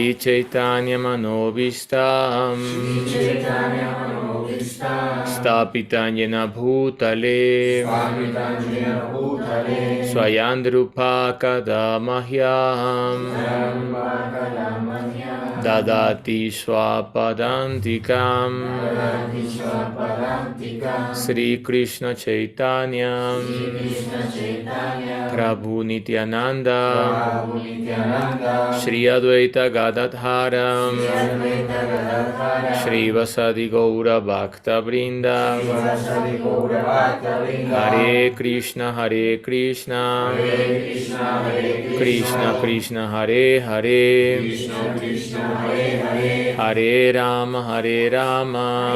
Sri Chaitanya Manobishtam Stapitam Yena Bhutale Swayandrupa Kadamahyam Dadati Swapadantikam Sri Krishna Chaitanya Prabhu Nityananda Shri Advaita Gadadhara Shri Vasadi Gaura Bhakta Vrinda Hare Krishna Krishna Krishna Hare Hare Hare Rama Rama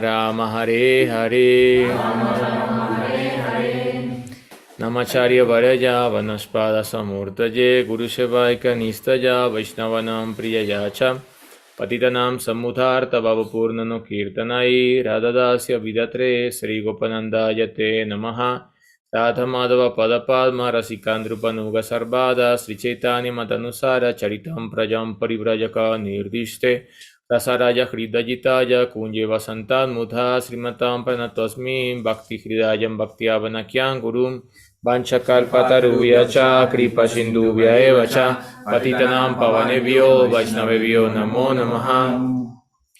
Rama Hare Hare Namacharya Varaya Vanaspada Samurtaje Guru Sevaika Nistaya Vaishnavanam Priyayacha Patitanam Samudharta Bhavapurnano Kirtanai Radhadasya Vidatre Sri Gopanandaya Te Namaha Radha Madhava Padapadma Rasikandrupanuga Sarvada Sri Chaitanya Matanusara Charitam Prajam Parivrajaka Nirdishte Rasaraja Hridajitaya Kunje Vasantan Mudha Srimatam Pranatosmi Bhakti Hridayam Bhaktiavanakyam Gurum Vanchakalpatarubhyacha Kripa Sindhubhya evacha Patitanam Pavanebhyo Vaishnavebhyo Namo Namaha.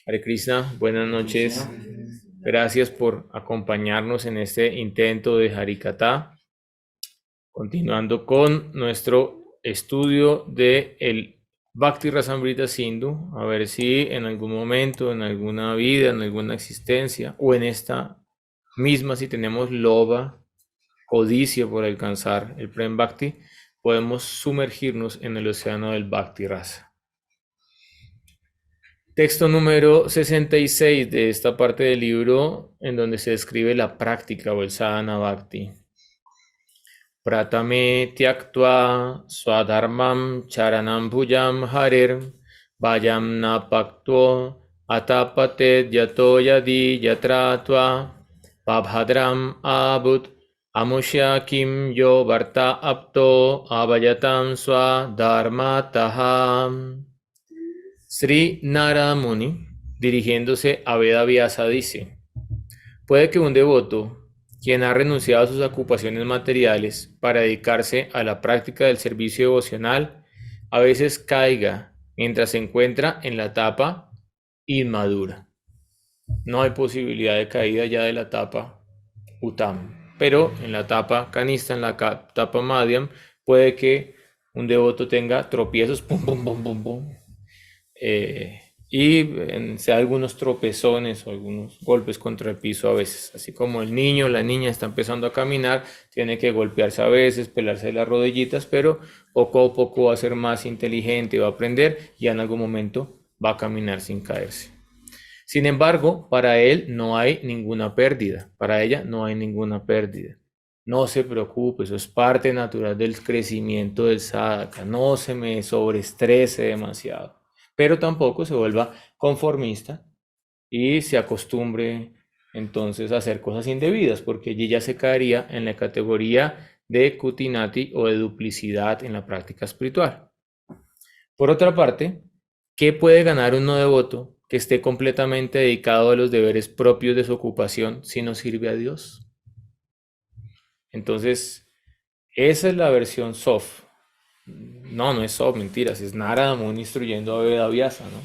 Hare Krishna, buenas noches. Gracias por acompañarnos en este intento de Harikatha. Continuando con nuestro estudio de el Bhakti Rasamrita Sindhu, a ver si en algún momento, en alguna vida, en alguna existencia, o en esta misma, si tenemos loba, codicia por alcanzar el Prem Bhakti, podemos sumergirnos en el océano del Bhakti Rasa. Texto número 66 de esta parte del libro, en donde se describe la práctica o el sadhana bhakti. Pratame tyaktva swadharmam charanam bhujam harir vayam napaktvo atapate yato yadi yatratva pabhadram abut amushya kim yo varta apto avayatam swadharmataha. Sri Narada Muni, dirigiéndose a Vedavyasa, dice: puede que un devoto, quien ha renunciado a sus ocupaciones materiales para dedicarse a la práctica del servicio devocional, a veces caiga mientras se encuentra en la etapa inmadura. No hay posibilidad de caída ya de la etapa Uttam, pero en la etapa Kanista, en la etapa Madhyam, puede que un devoto tenga tropiezos, pum, pum, pum, pum, pum, y sea algunos tropezones o algunos golpes contra el piso a veces, así como el niño o la niña está empezando a caminar, tiene que golpearse a veces, pelarse las rodillitas, pero poco a poco va a ser más inteligente, va a aprender y en algún momento va a caminar sin caerse. Sin embargo, para él no hay ninguna pérdida, para ella no hay ninguna pérdida. No se preocupe, eso es parte natural del crecimiento del sadhaka, no se me sobreestrese demasiado. Pero tampoco se vuelva conformista y se acostumbre entonces a hacer cosas indebidas, porque allí ya se caería en la categoría de kutinati o de duplicidad en la práctica espiritual. Por otra parte, ¿qué puede ganar un no devoto que esté completamente dedicado a los deberes propios de su ocupación si no sirve a Dios? Entonces, esa es la versión soft. No es soft, mentiras, es Narada Muni instruyendo a Vedavyasa, ¿no?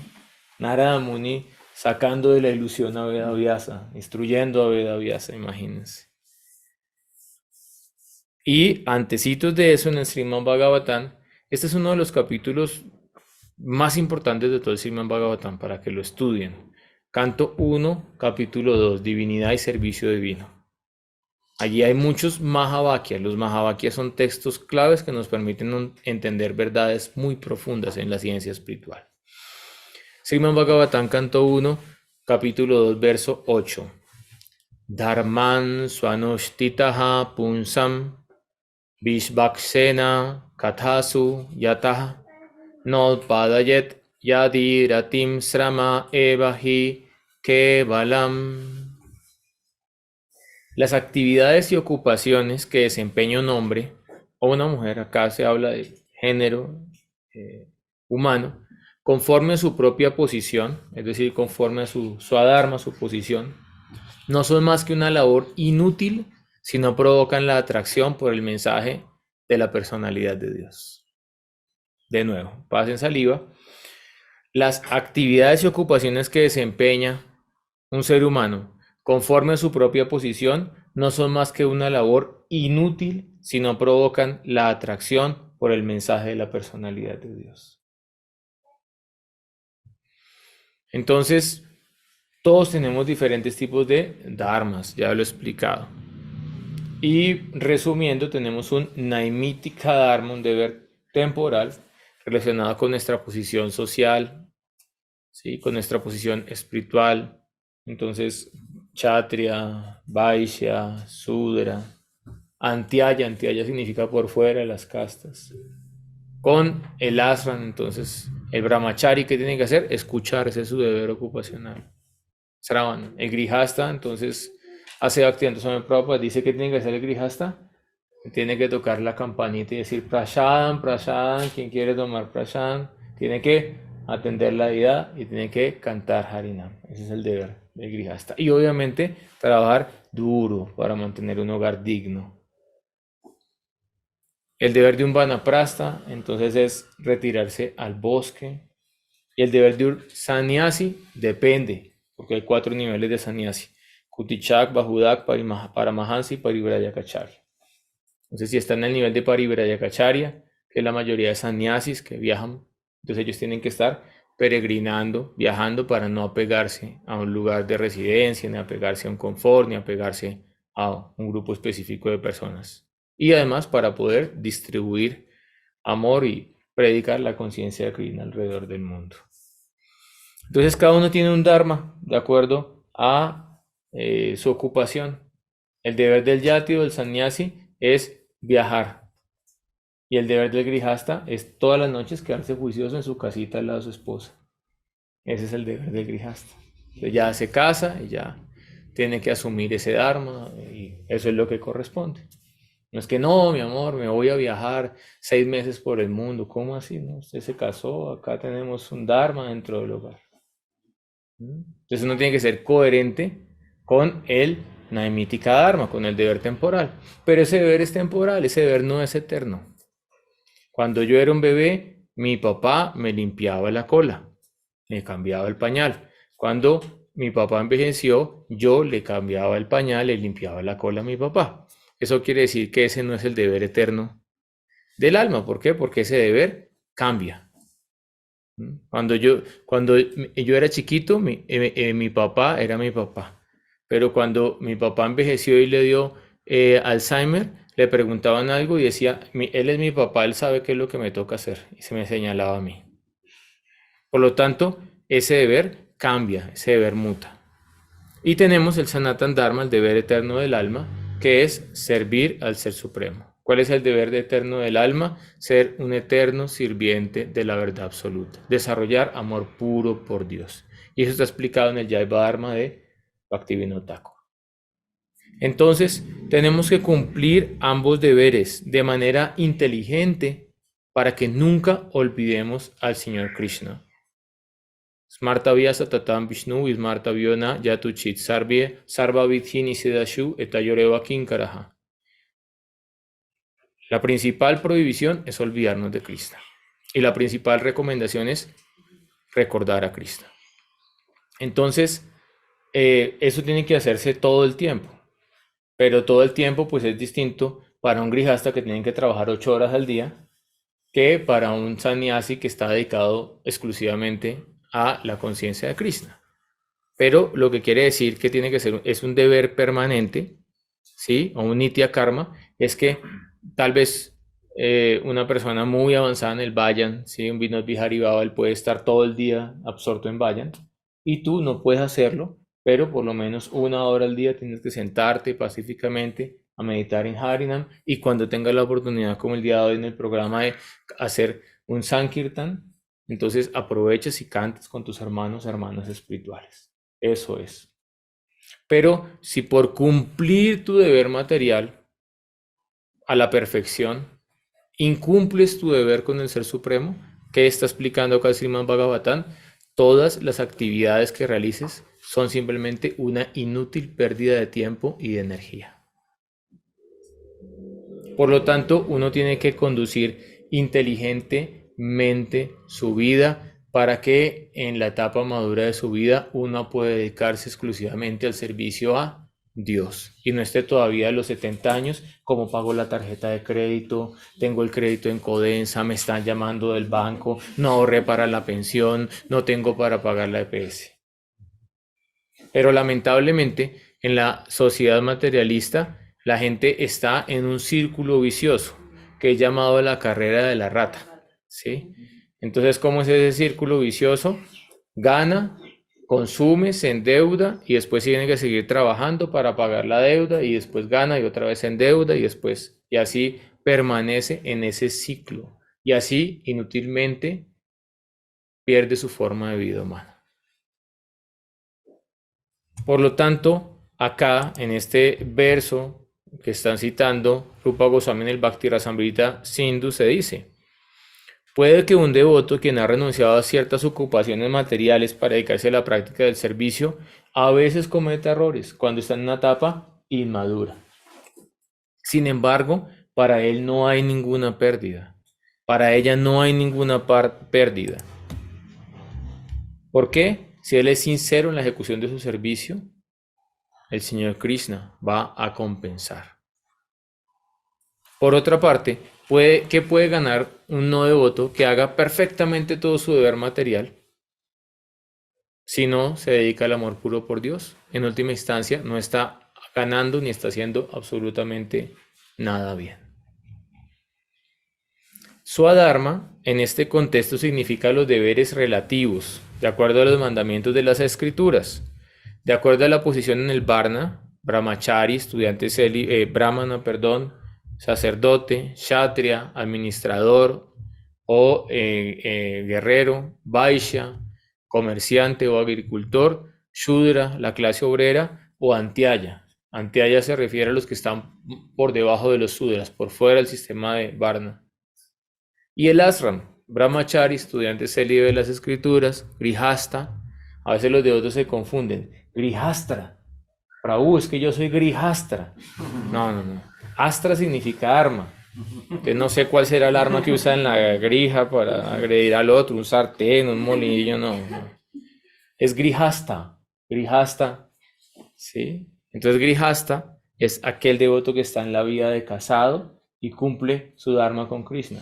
Narada Muni sacando de la ilusión a Vedavyasa, instruyendo a Vedavyasa, imagínense. Y antecitos de eso en el Srimad Bhagavatam, este es uno de los capítulos más importantes de todo el Srimad Bhagavatam para que lo estudien. Canto 1, capítulo 2, Divinidad y Servicio Divino. Allí hay muchos Mahavakyas. Los Mahavakyas son textos claves que nos permiten entender verdades muy profundas en la ciencia espiritual. Srimad Bhagavatam, canto 1, capítulo 2, verso 8. Dharman swanoshtitaha punsam vishvaksena kathasu yatah nolpadayet yadiratim srama evahi kevalam. Las actividades y ocupaciones que desempeña un hombre o una mujer, acá se habla de género humano, conforme a su propia posición, es decir, conforme a su adharma, su posición, no son más que una labor inútil si no provocan la atracción por el mensaje de la personalidad de Dios. De nuevo, pasen saliva. Las actividades y ocupaciones que desempeña un ser humano conforme a su propia posición no son más que una labor inútil si no provocan la atracción por el mensaje de la personalidad de Dios. Entonces, todos tenemos diferentes tipos de dharmas, ya lo he explicado. Y resumiendo, tenemos un naimitika dharma, un deber temporal relacionado con nuestra posición social, ¿sí? Con nuestra posición espiritual. Entonces, Kshatriya, Vaishya, Sudra, Antyaya, Antyaya significa por fuera de las castas. Con el ashram, entonces, el brahmachari, ¿qué tiene que hacer? Escuchar, ese es su deber ocupacional. Sravana, el grihasta, entonces, hace Bhaktivedanta Swami Prabhupada, dice que tiene que hacer el grihasta, tiene que tocar la campanita y decir prasadam, prasadam, quien quiere tomar prasadam, tiene que atender la deidad y tiene que cantar Harinam. Ese es el deber del grihasta. Y obviamente trabajar duro para mantener un hogar digno. El deber de un vanaprastha, entonces, es retirarse al bosque. Y el deber de un sannyasi depende, porque hay 4 niveles de sannyasi: Kutichak, Bahudak, Paramahansa y Parivrayakacharya. Entonces, si está en el nivel de Parivrayakacharya, que es la mayoría de sannyasis que viajan, entonces ellos tienen que estar peregrinando, viajando para no apegarse a un lugar de residencia, ni apegarse a un confort, ni apegarse a un grupo específico de personas. Y además para poder distribuir amor y predicar la conciencia de Krishna alrededor del mundo. Entonces cada uno tiene un dharma de acuerdo a su ocupación. El deber del yati o del sannyasi es viajar. Y el deber del grihasta es todas las noches quedarse juicioso en su casita al lado de su esposa. Ese es el deber del grihasta. Entonces ya se casa y ya tiene que asumir ese dharma y eso es lo que corresponde. No es que no, mi amor, me voy a viajar 6 meses por el mundo. ¿Cómo así? No? Usted se casó, acá tenemos un dharma dentro del hogar. Entonces uno tiene que ser coherente con el naimitika dharma, con el deber temporal. Pero ese deber es temporal, ese deber no es eterno. Cuando yo era un bebé, mi papá me limpiaba la cola, me cambiaba el pañal. Cuando mi papá envejeció, yo le cambiaba el pañal, le limpiaba la cola a mi papá. Eso quiere decir que ese no es el deber eterno del alma. ¿Por qué? Porque ese deber cambia. Cuando yo era chiquito, mi papá era mi papá. Pero cuando mi papá envejeció y le dio Alzheimer, le preguntaban algo y decía, él es mi papá, él sabe qué es lo que me toca hacer. Y se me señalaba a mí. Por lo tanto, ese deber cambia, ese deber muta. Y tenemos el Sanatan Dharma, el deber eterno del alma, que es servir al Ser Supremo. ¿Cuál es el deber eterno del alma? Ser un eterno sirviente de la verdad absoluta. Desarrollar amor puro por Dios. Y eso está explicado en el Jaiva Dharma de Bhaktivinoda Thakur. Entonces, tenemos que cumplir ambos deberes de manera inteligente para que nunca olvidemos al Señor Krishna. Smartavya satatam Vishnu Smartavyo na yatuchit sarva vidhi nisedashu etayoreva kinkaraha. La principal prohibición es olvidarnos de Krishna. Y la principal recomendación es recordar a Krishna. Entonces, eso tiene que hacerse todo el tiempo. Pero todo el tiempo pues es distinto para un grihasta que tiene que trabajar 8 horas al día que para un sannyasi que está dedicado exclusivamente a la conciencia de Krishna. Pero lo que quiere decir que tiene que ser es un deber permanente, ¿sí? O un nitya karma, es que tal vez una persona muy avanzada en el Vayan, ¿sí? Un Vinod Vihari Baba, él puede estar todo el día absorto en Vayan y tú no puedes hacerlo, pero por lo menos 1 hora al día tienes que sentarte pacíficamente a meditar en Harinam y cuando tengas la oportunidad, como el día de hoy en el programa, de hacer un Sankirtan, entonces aprovechas y cantas con tus hermanos, hermanas espirituales. Eso es. Pero si por cumplir tu deber material a la perfección, incumples tu deber con el Ser Supremo, ¿Qué está explicando acá el Srimad Bhagavatam? Todas las actividades que realices son simplemente una inútil pérdida de tiempo y de energía. Por lo tanto, uno tiene que conducir inteligentemente su vida para que en la etapa madura de su vida uno pueda dedicarse exclusivamente al servicio a Dios y no esté todavía a los 70 años, como pago la tarjeta de crédito, tengo el crédito en Codensa, me están llamando del banco, no ahorré para la pensión, no tengo para pagar la EPS. Pero lamentablemente en la sociedad materialista la gente está en un círculo vicioso que es llamado la carrera de la rata, ¿sí? Entonces, ¿cómo es ese círculo vicioso? Gana, consume, se endeuda y después tiene que seguir trabajando para pagar la deuda y después gana y otra vez se endeuda y después, y así permanece en ese ciclo y así inútilmente pierde su forma de vida humana. Por lo tanto, acá en este verso que están citando Rupa Goswami en el Bhakti Rasamrita Sindhu se dice: puede que un devoto quien ha renunciado a ciertas ocupaciones materiales para dedicarse a la práctica del servicio a veces cometa errores cuando está en una etapa inmadura. Sin embargo, para él no hay ninguna pérdida. Para ella no hay ninguna pérdida. ¿Por qué? Si él es sincero en la ejecución de su servicio, el Señor Krishna va a compensar. Por otra parte, ¿qué puede ganar un no devoto que haga perfectamente todo su deber material si no se dedica al amor puro por Dios? En última instancia, no está ganando ni está haciendo absolutamente nada bien. Swadharma en este contexto significa los deberes relativos, de acuerdo a los mandamientos de las escrituras. De acuerdo a la posición en el Varna, brahmachari, estudiante brahmana, sacerdote, kshatriya, administrador o guerrero, vaishya, comerciante o agricultor, shudra, la clase obrera, o antyaya. Antyaya se refiere a los que están por debajo de los sudras, por fuera del sistema de Varna. Y el ashram, brahmachari, estudiante célibe de las escrituras, grihasta. A veces los devotos se confunden. Grihastra. Prabhu, es que yo soy grihastra. No. Astra significa arma. Entonces no sé cuál será el arma que usa en la grija para agredir al otro, un sartén, un molillo, no. Es grihasta. Grihasta, ¿sí? Entonces grihasta es aquel devoto que está en la vida de casado y cumple su dharma con Krishna.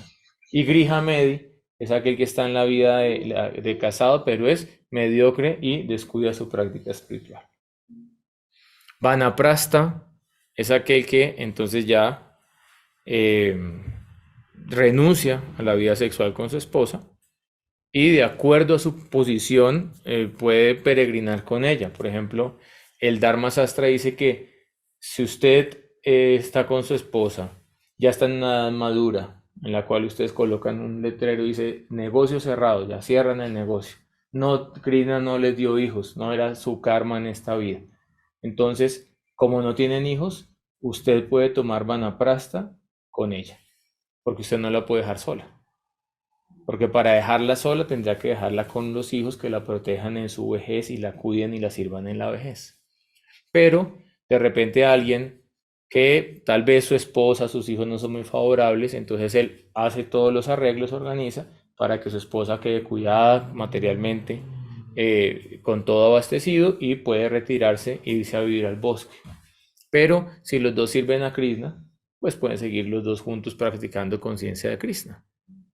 Y grihamedi es aquel que está en la vida de casado, pero es mediocre y descuida su práctica espiritual. Vanaprastha es aquel que entonces ya renuncia a la vida sexual con su esposa y de acuerdo a su posición puede peregrinar con ella. Por ejemplo, el Dharma Sastra dice que si usted está con su esposa, ya está en una edad madura, en la cual ustedes colocan un letrero y dice negocio cerrado, ya cierran el negocio. No, Krishna no les dio hijos, no era su karma en esta vida. Entonces, como no tienen hijos, usted puede tomar vanaprastha con ella, porque usted no la puede dejar sola. Porque para dejarla sola tendría que dejarla con los hijos que la protejan en su vejez y la cuiden y la sirvan en la vejez. Pero de repente alguien que tal vez su esposa, sus hijos no son muy favorables, entonces él hace todos los arreglos, organiza para que su esposa quede cuidada materialmente, con todo abastecido y puede retirarse e irse a vivir al bosque. Pero si los dos sirven a Krishna, pues pueden seguir los dos juntos practicando conciencia de Krishna.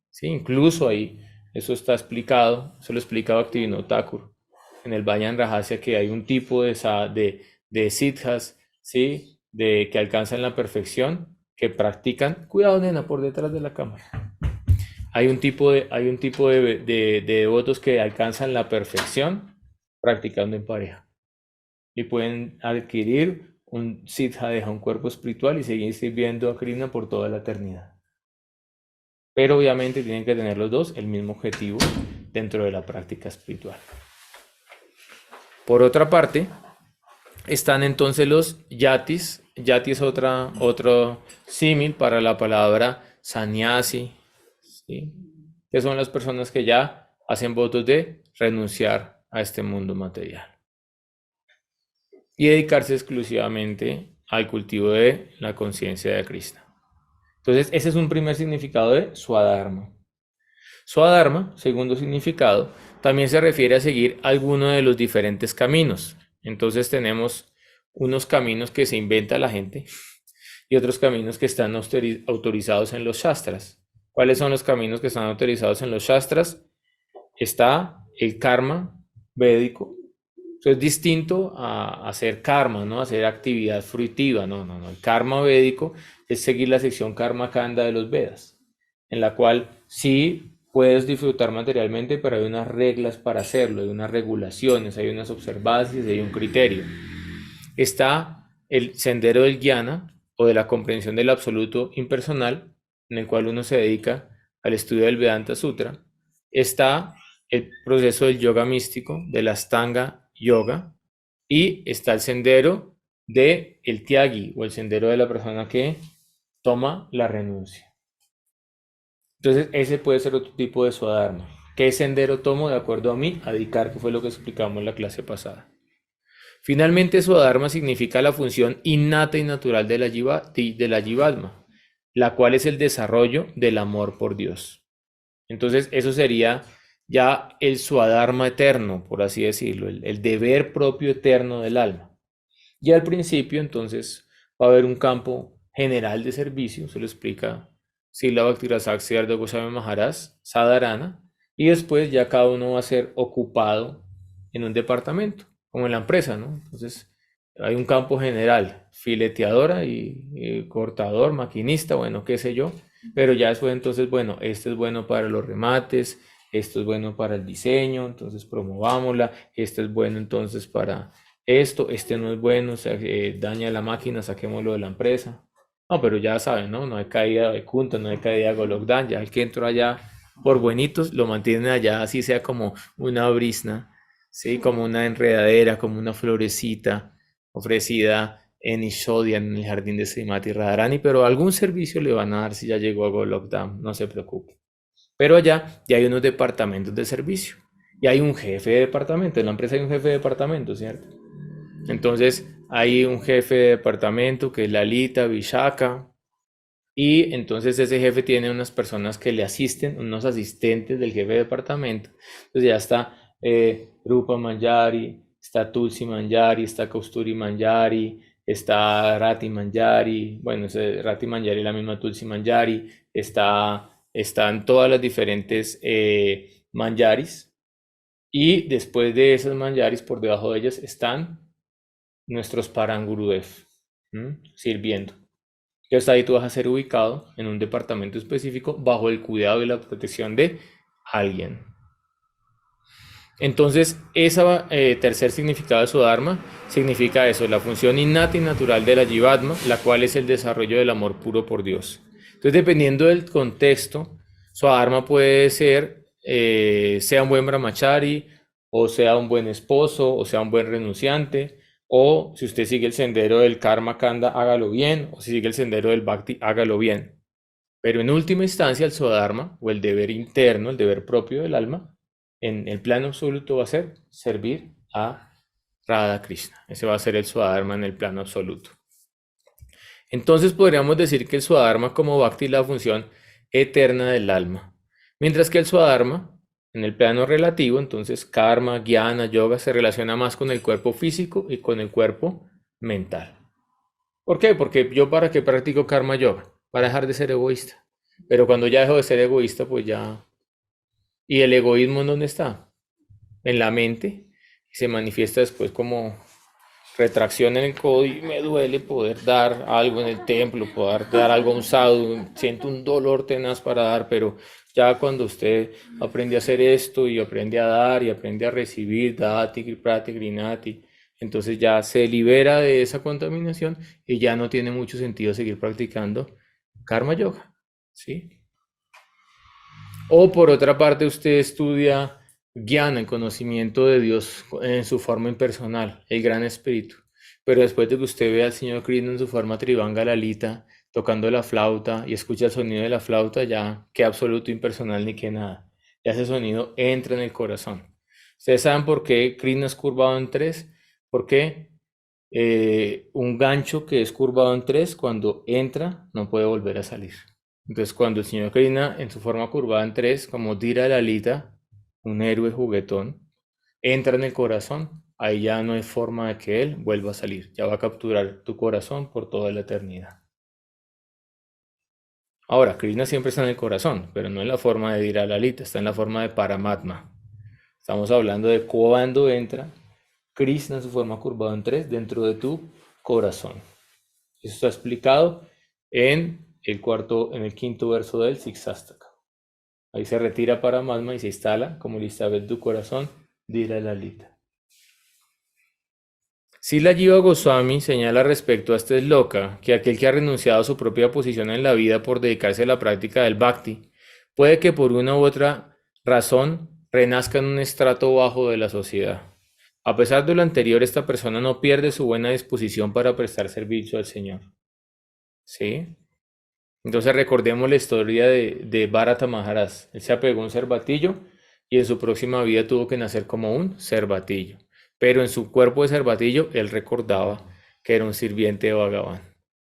¿Sí? Incluso ahí, eso está explicado, eso lo explica Bhaktivinoda Thakur en el Vayan Rajasya, que hay un tipo de siddhas, ¿sí? Que alcanzan la perfección, que practican, cuidado nena, por detrás de la cámara. Hay un tipo de devotos que alcanzan la perfección practicando en pareja y pueden adquirir un siddha, deja un cuerpo espiritual y seguir sirviendo a Krishna por toda la eternidad. Pero obviamente tienen que tener los dos el mismo objetivo dentro de la práctica espiritual. Por otra parte, están entonces los yatis. Yati es otro símil para la palabra sannyasi, ¿sí? que son las personas que ya hacen votos de renunciar a este mundo material y dedicarse exclusivamente al cultivo de la conciencia de Krishna. Entonces, ese es un primer significado de Swadharma. Swadharma, segundo significado, también se refiere a seguir alguno de los diferentes caminos. Entonces tenemos unos caminos que se inventa la gente y otros caminos que están autorizados en los Shastras. ¿Cuáles son los caminos que están autorizados en los Shastras? Está el karma védico. Eso es distinto a hacer karma, ¿no? A hacer actividad fruitiva. No. El karma védico es seguir la sección karma kanda de los Vedas, en la cual sí puedes disfrutar materialmente, pero hay unas reglas para hacerlo, hay unas regulaciones, hay unas observancias, hay un criterio. Está el sendero del jnana o de la comprensión del absoluto impersonal, en el cual uno se dedica al estudio del Vedanta Sutra. Está el proceso del yoga místico, de la Astanga Yoga, y está el sendero de el Tyagi o el sendero de la persona que toma la renuncia. Entonces, ese puede ser otro tipo de Swadharma. ¿Qué sendero tomo de acuerdo a mí? A Adhikar, que fue lo que explicamos en la clase pasada. Finalmente, Swadharma significa la función innata y natural de la Jivatma, la cual es el desarrollo del amor por Dios. Entonces, eso sería ya el Swadharma eterno, por así decirlo, el deber propio eterno del alma. Y al principio, entonces, va a haber un campo general de servicio, se lo explica Srila Bhakti-Rasaq Siddhartha Goswami Maharaj, Sadharana, y después ya cada uno va a ser ocupado en un departamento, como en la empresa, ¿no? Entonces, hay un campo general, fileteadora y cortador, maquinista, bueno, qué sé yo, pero ya después entonces, bueno, este es bueno para los remates, esto es bueno para el diseño, entonces promovámosla, este es bueno entonces para esto, este no es bueno, daña la máquina, saquémoslo de la empresa. No, pero ya saben, ¿no? No hay caída de Kunta, no hay caída de Golokdan, ya el que entró allá por buenitos lo mantienen allá, así sea como una brisna, ¿sí? Como una enredadera, como una florecita ofrecida en Ishodia, en el jardín de Srimati Radharani, pero algún servicio le van a dar si ya llegó a Golokdan, no se preocupe. Pero allá ya hay unos departamentos de servicio y hay un jefe de departamento, en la empresa hay un jefe de departamento, ¿cierto? Entonces hay un jefe de departamento que es Lalita, Vishaka, y entonces ese jefe tiene unas personas que le asisten, unos asistentes del jefe de departamento. Entonces ya está Rupa Manjari, está Tulsi Manjari, está Kausturi Manjari, está Rati Manjari, bueno, Rati Manjari es la misma Tulsi Manjari, están todas las diferentes Manjaris, y después de esas Manjaris, por debajo de ellas están nuestros Parangurudev, sirviendo. Entonces ahí tú vas a ser ubicado en un departamento específico bajo el cuidado y la protección de alguien. Entonces, ese tercer significado de Swadharma significa eso, la función innata y natural de la Jivatma, la cual es el desarrollo del amor puro por Dios. Entonces, dependiendo del contexto, Swadharma puede ser, sea un buen brahmachari, o sea un buen esposo, o sea un buen renunciante, o si usted sigue el sendero del karma kanda, hágalo bien, o si sigue el sendero del bhakti, hágalo bien. Pero en última instancia, el Swadharma, o el deber interno, el deber propio del alma, en el plano absoluto va a ser servir a Radha Krishna. Ese va a ser el Swadharma en el plano absoluto. Entonces podríamos decir que el Swadharma como bhakti es la función eterna del alma. Mientras que el Swadharma, en el plano relativo, entonces karma, jnana, yoga, se relaciona más con el cuerpo físico y con el cuerpo mental. ¿Por qué? Porque yo para qué practico karma yoga, para dejar de ser egoísta. Pero cuando ya dejo de ser egoísta, pues ya... ¿Y el egoísmo en dónde está? En la mente. Y se manifiesta después como retracción en el codo y me duele poder dar algo en el templo, poder dar algo a un sadhu, siento un dolor tenaz para dar, pero ya cuando usted aprende a hacer esto y aprende a dar y aprende a recibir, dati, prati, grinati, entonces ya se libera de esa contaminación y ya no tiene mucho sentido seguir practicando karma yoga, ¿sí? O por otra parte usted estudia Jnana, el conocimiento de Dios en su forma impersonal, el gran espíritu. Pero después de que usted vea al Señor Krishna en su forma Trivanga Lalita, tocando la flauta y escucha el sonido de la flauta, ya qué absoluto impersonal ni qué nada. Ya ese sonido entra en el corazón. ¿Ustedes saben por qué Krishna es curvado en tres? Porque un gancho que es curvado en tres, cuando entra, no puede volver a salir. Entonces, cuando el señor Krishna, en su forma curvada en tres, como Dira Lalita, un héroe juguetón, entra en el corazón, ahí ya no hay forma de que él vuelva a salir. Ya va a capturar tu corazón por toda la eternidad. Ahora, Krishna siempre está en el corazón, pero no en la forma de Dira Lalita, está en la forma de Paramatma. Estamos hablando de cuando entra Krishna en su forma curvada en tres dentro de tu corazón. Eso está explicado en el quinto verso del Siksastaka. Ahí se retira Paramatma y se instala como lista de tu corazón, Dira Lalita. Sila Jiva Goswami señala respecto a este sloka que aquel que ha renunciado a su propia posición en la vida por dedicarse a la práctica del bhakti puede que por una u otra razón renazca en un estrato bajo de la sociedad. A pesar de lo anterior, esta persona no pierde su buena disposición para prestar servicio al Señor. ¿Sí? Entonces recordemos la historia de Bharata Maharaj. Él se apegó a un cervatillo y en su próxima vida tuvo que nacer como un cervatillo. Pero en su cuerpo de cervatillo él recordaba que era un sirviente de Bhagavan.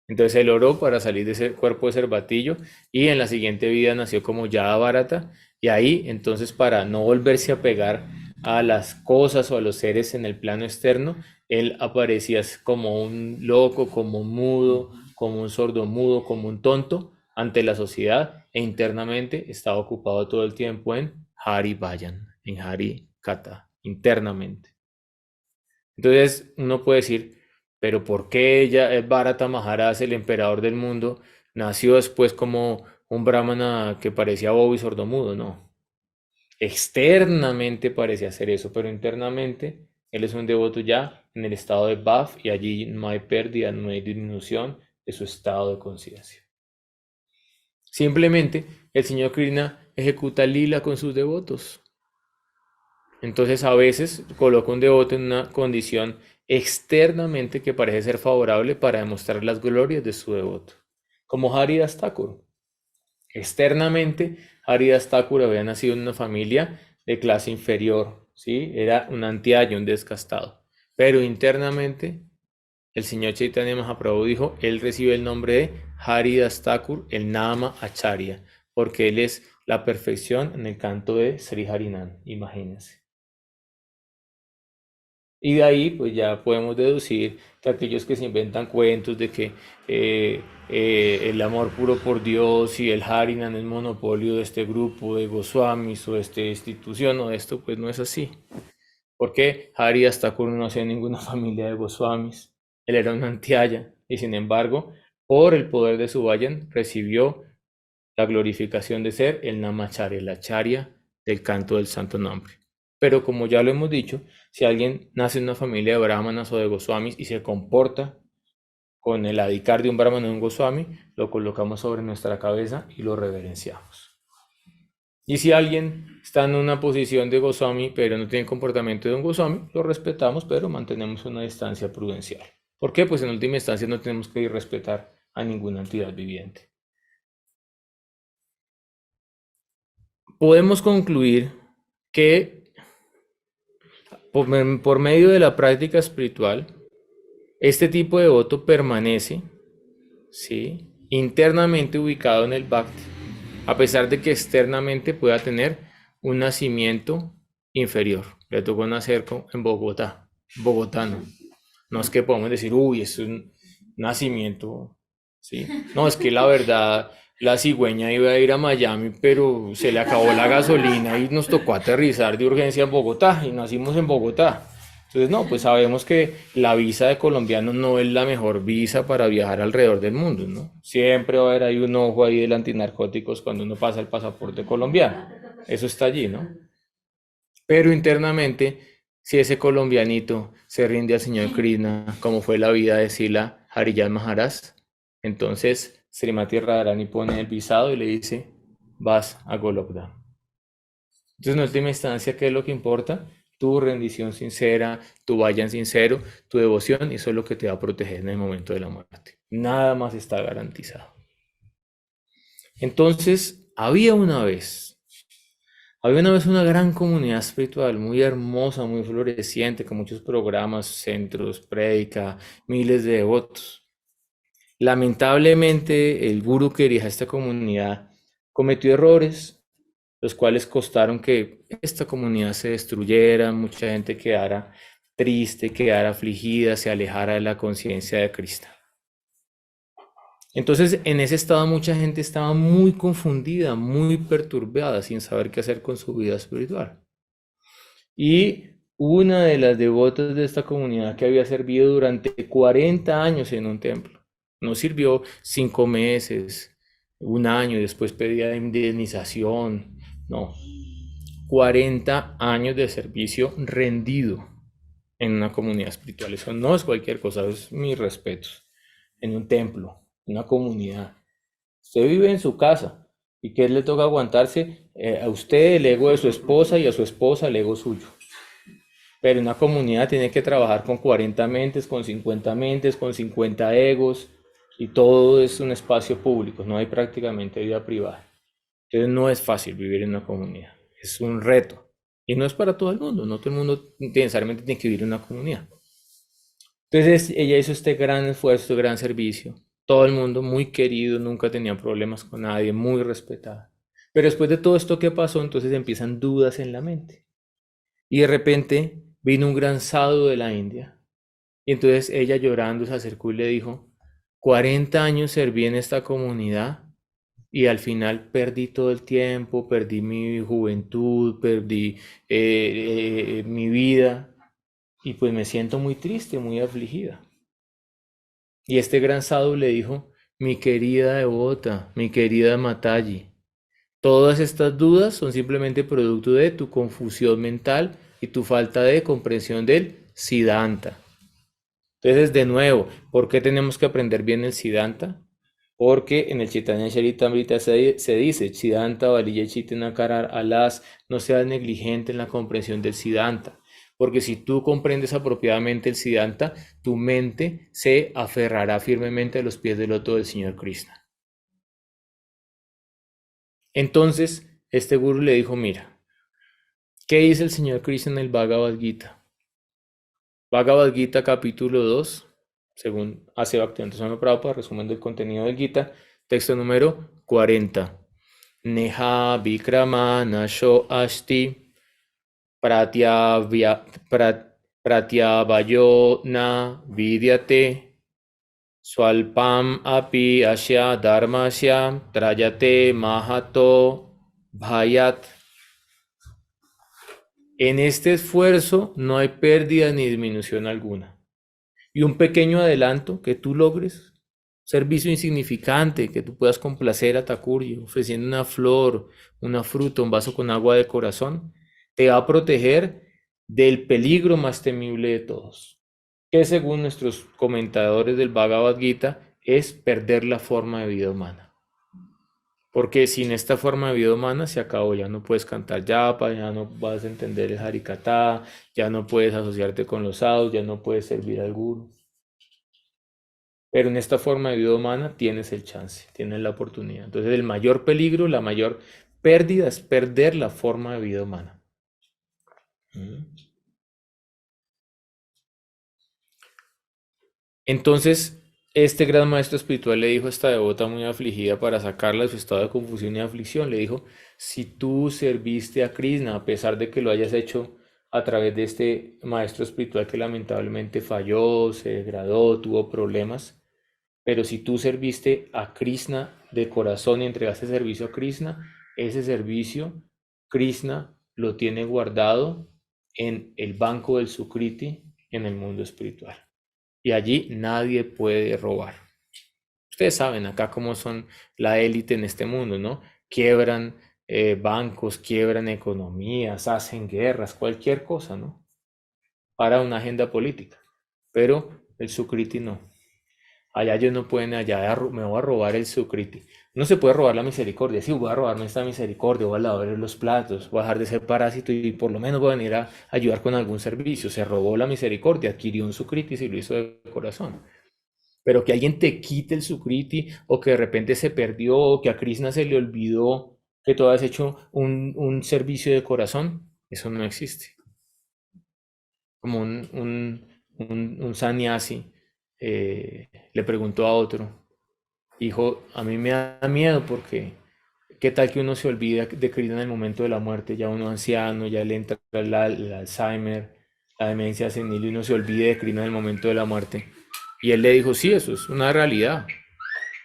Entonces él oró para salir de ese cuerpo de cervatillo y en la siguiente vida nació como Yada Bharata. Y ahí entonces, para no volverse a pegar a las cosas o a los seres en el plano externo, él aparecía como un loco, como un mudo, como un sordomudo, como un tonto ante la sociedad, e internamente estaba ocupado todo el tiempo en Hari Bhajan, en Hari Katha, internamente. Entonces uno puede decir, pero ¿por qué ella, Bharata Maharaj, el emperador del mundo, nació después como un brahmana que parecía bobo y sordomudo? No. Externamente parecía ser eso, pero internamente él es un devoto ya en el estado de Bhav y allí no hay pérdida, no hay disminución de su estado de conciencia. Simplemente el señor Krishna ejecuta lila con sus devotos. Entonces a veces coloca un devoto en una condición externamente que parece ser favorable para demostrar las glorias de su devoto. Como Haridas Thakur. Externamente, Haridas Thakur había nacido en una familia de clase inferior, ¿sí? Era un antiayo, un descastado. Pero internamente, el señor Chaitanya Mahaprabhu dijo, él recibe el nombre de Haridas Thakur, el Nama Acharya, porque él es la perfección en el canto de Sri Harinan, imagínense. Y de ahí, pues ya podemos deducir que aquellos que se inventan cuentos de que el amor puro por Dios y el Harinan es monopolio de este grupo de Goswamis o de esta institución o de esto, pues no es así. Porque Haridas Thakur no nació en ninguna familia de Goswamis. Él era un antiaya y sin embargo, por el poder de su vayan, recibió la glorificación de ser el Namacharya, el acharya del canto del santo nombre. Pero como ya lo hemos dicho, si alguien nace en una familia de brahmanas o de goswamis y se comporta con el adhikar de un brahmana o de un goswami, lo colocamos sobre nuestra cabeza y lo reverenciamos. Y si alguien está en una posición de goswami pero no tiene comportamiento de un goswami, lo respetamos, pero mantenemos una distancia prudencial. ¿Por qué? Pues en última instancia no tenemos que irrespetar a ninguna entidad viviente. Podemos concluir que por medio de la práctica espiritual, este tipo de voto permanece, ¿sí?, internamente ubicado en el Bhakti, a pesar de que externamente pueda tener un nacimiento inferior. Le tocó nacer en Bogotá, bogotano. No es que podamos decir, uy, es un nacimiento, ¿sí? No, es que la verdad, la cigüeña iba a ir a Miami, pero se le acabó la gasolina y nos tocó aterrizar de urgencia en Bogotá y nacimos en Bogotá. Entonces, no, pues sabemos que la visa de colombiano no es la mejor visa para viajar alrededor del mundo, ¿no? Siempre va a haber ahí un ojo ahí del antinarcóticos cuando uno pasa el pasaporte colombiano. Eso está allí, ¿no? Pero internamente, si ese colombianito se rinde al señor Krishna, como fue la vida de Sila Harijan Maharaj, entonces Srimati Radharani pone el visado y le dice, vas a Golokdam. Entonces, en última instancia, ¿qué es lo que importa? Tu rendición sincera, tu vayan sincero, tu devoción, y eso es lo que te va a proteger en el momento de la muerte. Nada más está garantizado. Entonces, había una vez una gran comunidad espiritual, muy hermosa, muy floreciente, con muchos programas, centros, prédica, miles de devotos. Lamentablemente, el gurú que dirige esta comunidad cometió errores, los cuales costaron que esta comunidad se destruyera, mucha gente quedara triste, quedara afligida, se alejara de la conciencia de Cristo. Entonces, en ese estado mucha gente estaba muy confundida, muy perturbada, sin saber qué hacer con su vida espiritual. Y una de las devotas de esta comunidad que había servido durante 40 años en un templo, no sirvió 5 meses, un año y después pedía indemnización, no, 40 años de servicio rendido en una comunidad espiritual. Eso no es cualquier cosa, es mis respetos. En un templo, una comunidad. Usted vive en su casa y ¿qué le toca aguantarse? A usted el ego de su esposa y a su esposa el ego suyo. Pero una comunidad tiene que trabajar con 40 mentes, con 50 mentes, con 50 egos y todo es un espacio público, no hay prácticamente vida privada. Entonces no es fácil vivir en una comunidad, es un reto. Y no es para todo el mundo, no todo el mundo necesariamente tiene que vivir en una comunidad. Entonces ella hizo este gran esfuerzo, este gran servicio. Todo el mundo muy querido, nunca tenía problemas con nadie, muy respetada. Pero después de todo esto que pasó, entonces empiezan dudas en la mente. Y de repente vino un gran sadhu de la India. Y entonces ella llorando se acercó y le dijo, 40 años serví en esta comunidad y al final perdí todo el tiempo, perdí mi juventud, perdí mi vida y pues me siento muy triste, muy afligida. Y este gran sadhu le dijo, mi querida devota, mi querida Mataji, todas estas dudas son simplemente producto de tu confusión mental y tu falta de comprensión del Siddhanta. Entonces, de nuevo, ¿por qué tenemos que aprender bien el Siddhanta? Porque en el Chaitanya Charitamrita se dice, Siddhanta Valiya Chitanakarar alas, no seas negligente en la comprensión del Siddhanta. Porque si tú comprendes apropiadamente el Siddhanta, tu mente se aferrará firmemente a los pies del loto del Señor Krishna. Entonces, este gurú le dijo, mira, ¿qué dice el Señor Krishna en el Bhagavad Gita? Bhagavad Gita capítulo 2, según hace Bhaktivedanta Swami Prabhupada, resumen del contenido del Gita, texto número 40. Neha Vikrama Nasho Ashti Pratyavayo Na Vidyate Swalpam Api Asya Dharmasya Trayate Mahato Bhayat. En este esfuerzo no hay pérdida ni disminución alguna. Y un pequeño adelanto que tú logres, servicio insignificante, que tú puedas complacer a Thakur ofreciendo una flor, una fruta, un vaso con agua de corazón, te va a proteger del peligro más temible de todos, que según nuestros comentadores del Bhagavad Gita es perder la forma de vida humana. Porque sin esta forma de vida humana se acabó, ya no puedes cantar yapa, ya no vas a entender el harikatha, ya no puedes asociarte con los sadhus, ya no puedes servir al guru. Pero en esta forma de vida humana tienes el chance, tienes la oportunidad. Entonces el mayor peligro, la mayor pérdida es perder la forma de vida humana. Entonces, este gran maestro espiritual le dijo a esta devota muy afligida para sacarla de su estado de confusión y aflicción, le dijo, si tú serviste a Krishna, a pesar de que lo hayas hecho a través de este maestro espiritual que lamentablemente falló, se degradó, tuvo problemas, pero si tú serviste a Krishna de corazón y entregaste servicio a Krishna, ese servicio Krishna lo tiene guardado en el banco del Sukriti en el mundo espiritual. Y allí nadie puede robar. Ustedes saben acá cómo son la élite en este mundo, ¿no? Quiebran bancos, quiebran economías, hacen guerras, cualquier cosa, ¿no? Para una agenda política. Pero el Sukriti no. Allá ellos no pueden, allá me voy a robar el Sukriti. No se puede robar la misericordia. Sí, voy a robarme esta misericordia, voy a lavar los platos, voy a dejar de ser parásito y por lo menos voy a venir a ayudar con algún servicio. Se robó la misericordia, adquirió un Sukriti y se lo hizo de corazón. Pero que alguien te quite el Sukriti o que de repente se perdió o que a Krishna se le olvidó que tú has hecho un servicio de corazón, eso no existe. Como un sannyasi le preguntó a otro, hijo, a mí me da miedo porque qué tal que uno se olvida de Krishna en el momento de la muerte, ya uno anciano, ya le entra el Alzheimer, la demencia senil y uno se olvide de Krishna en el momento de la muerte. Y él le dijo, sí, eso es una realidad.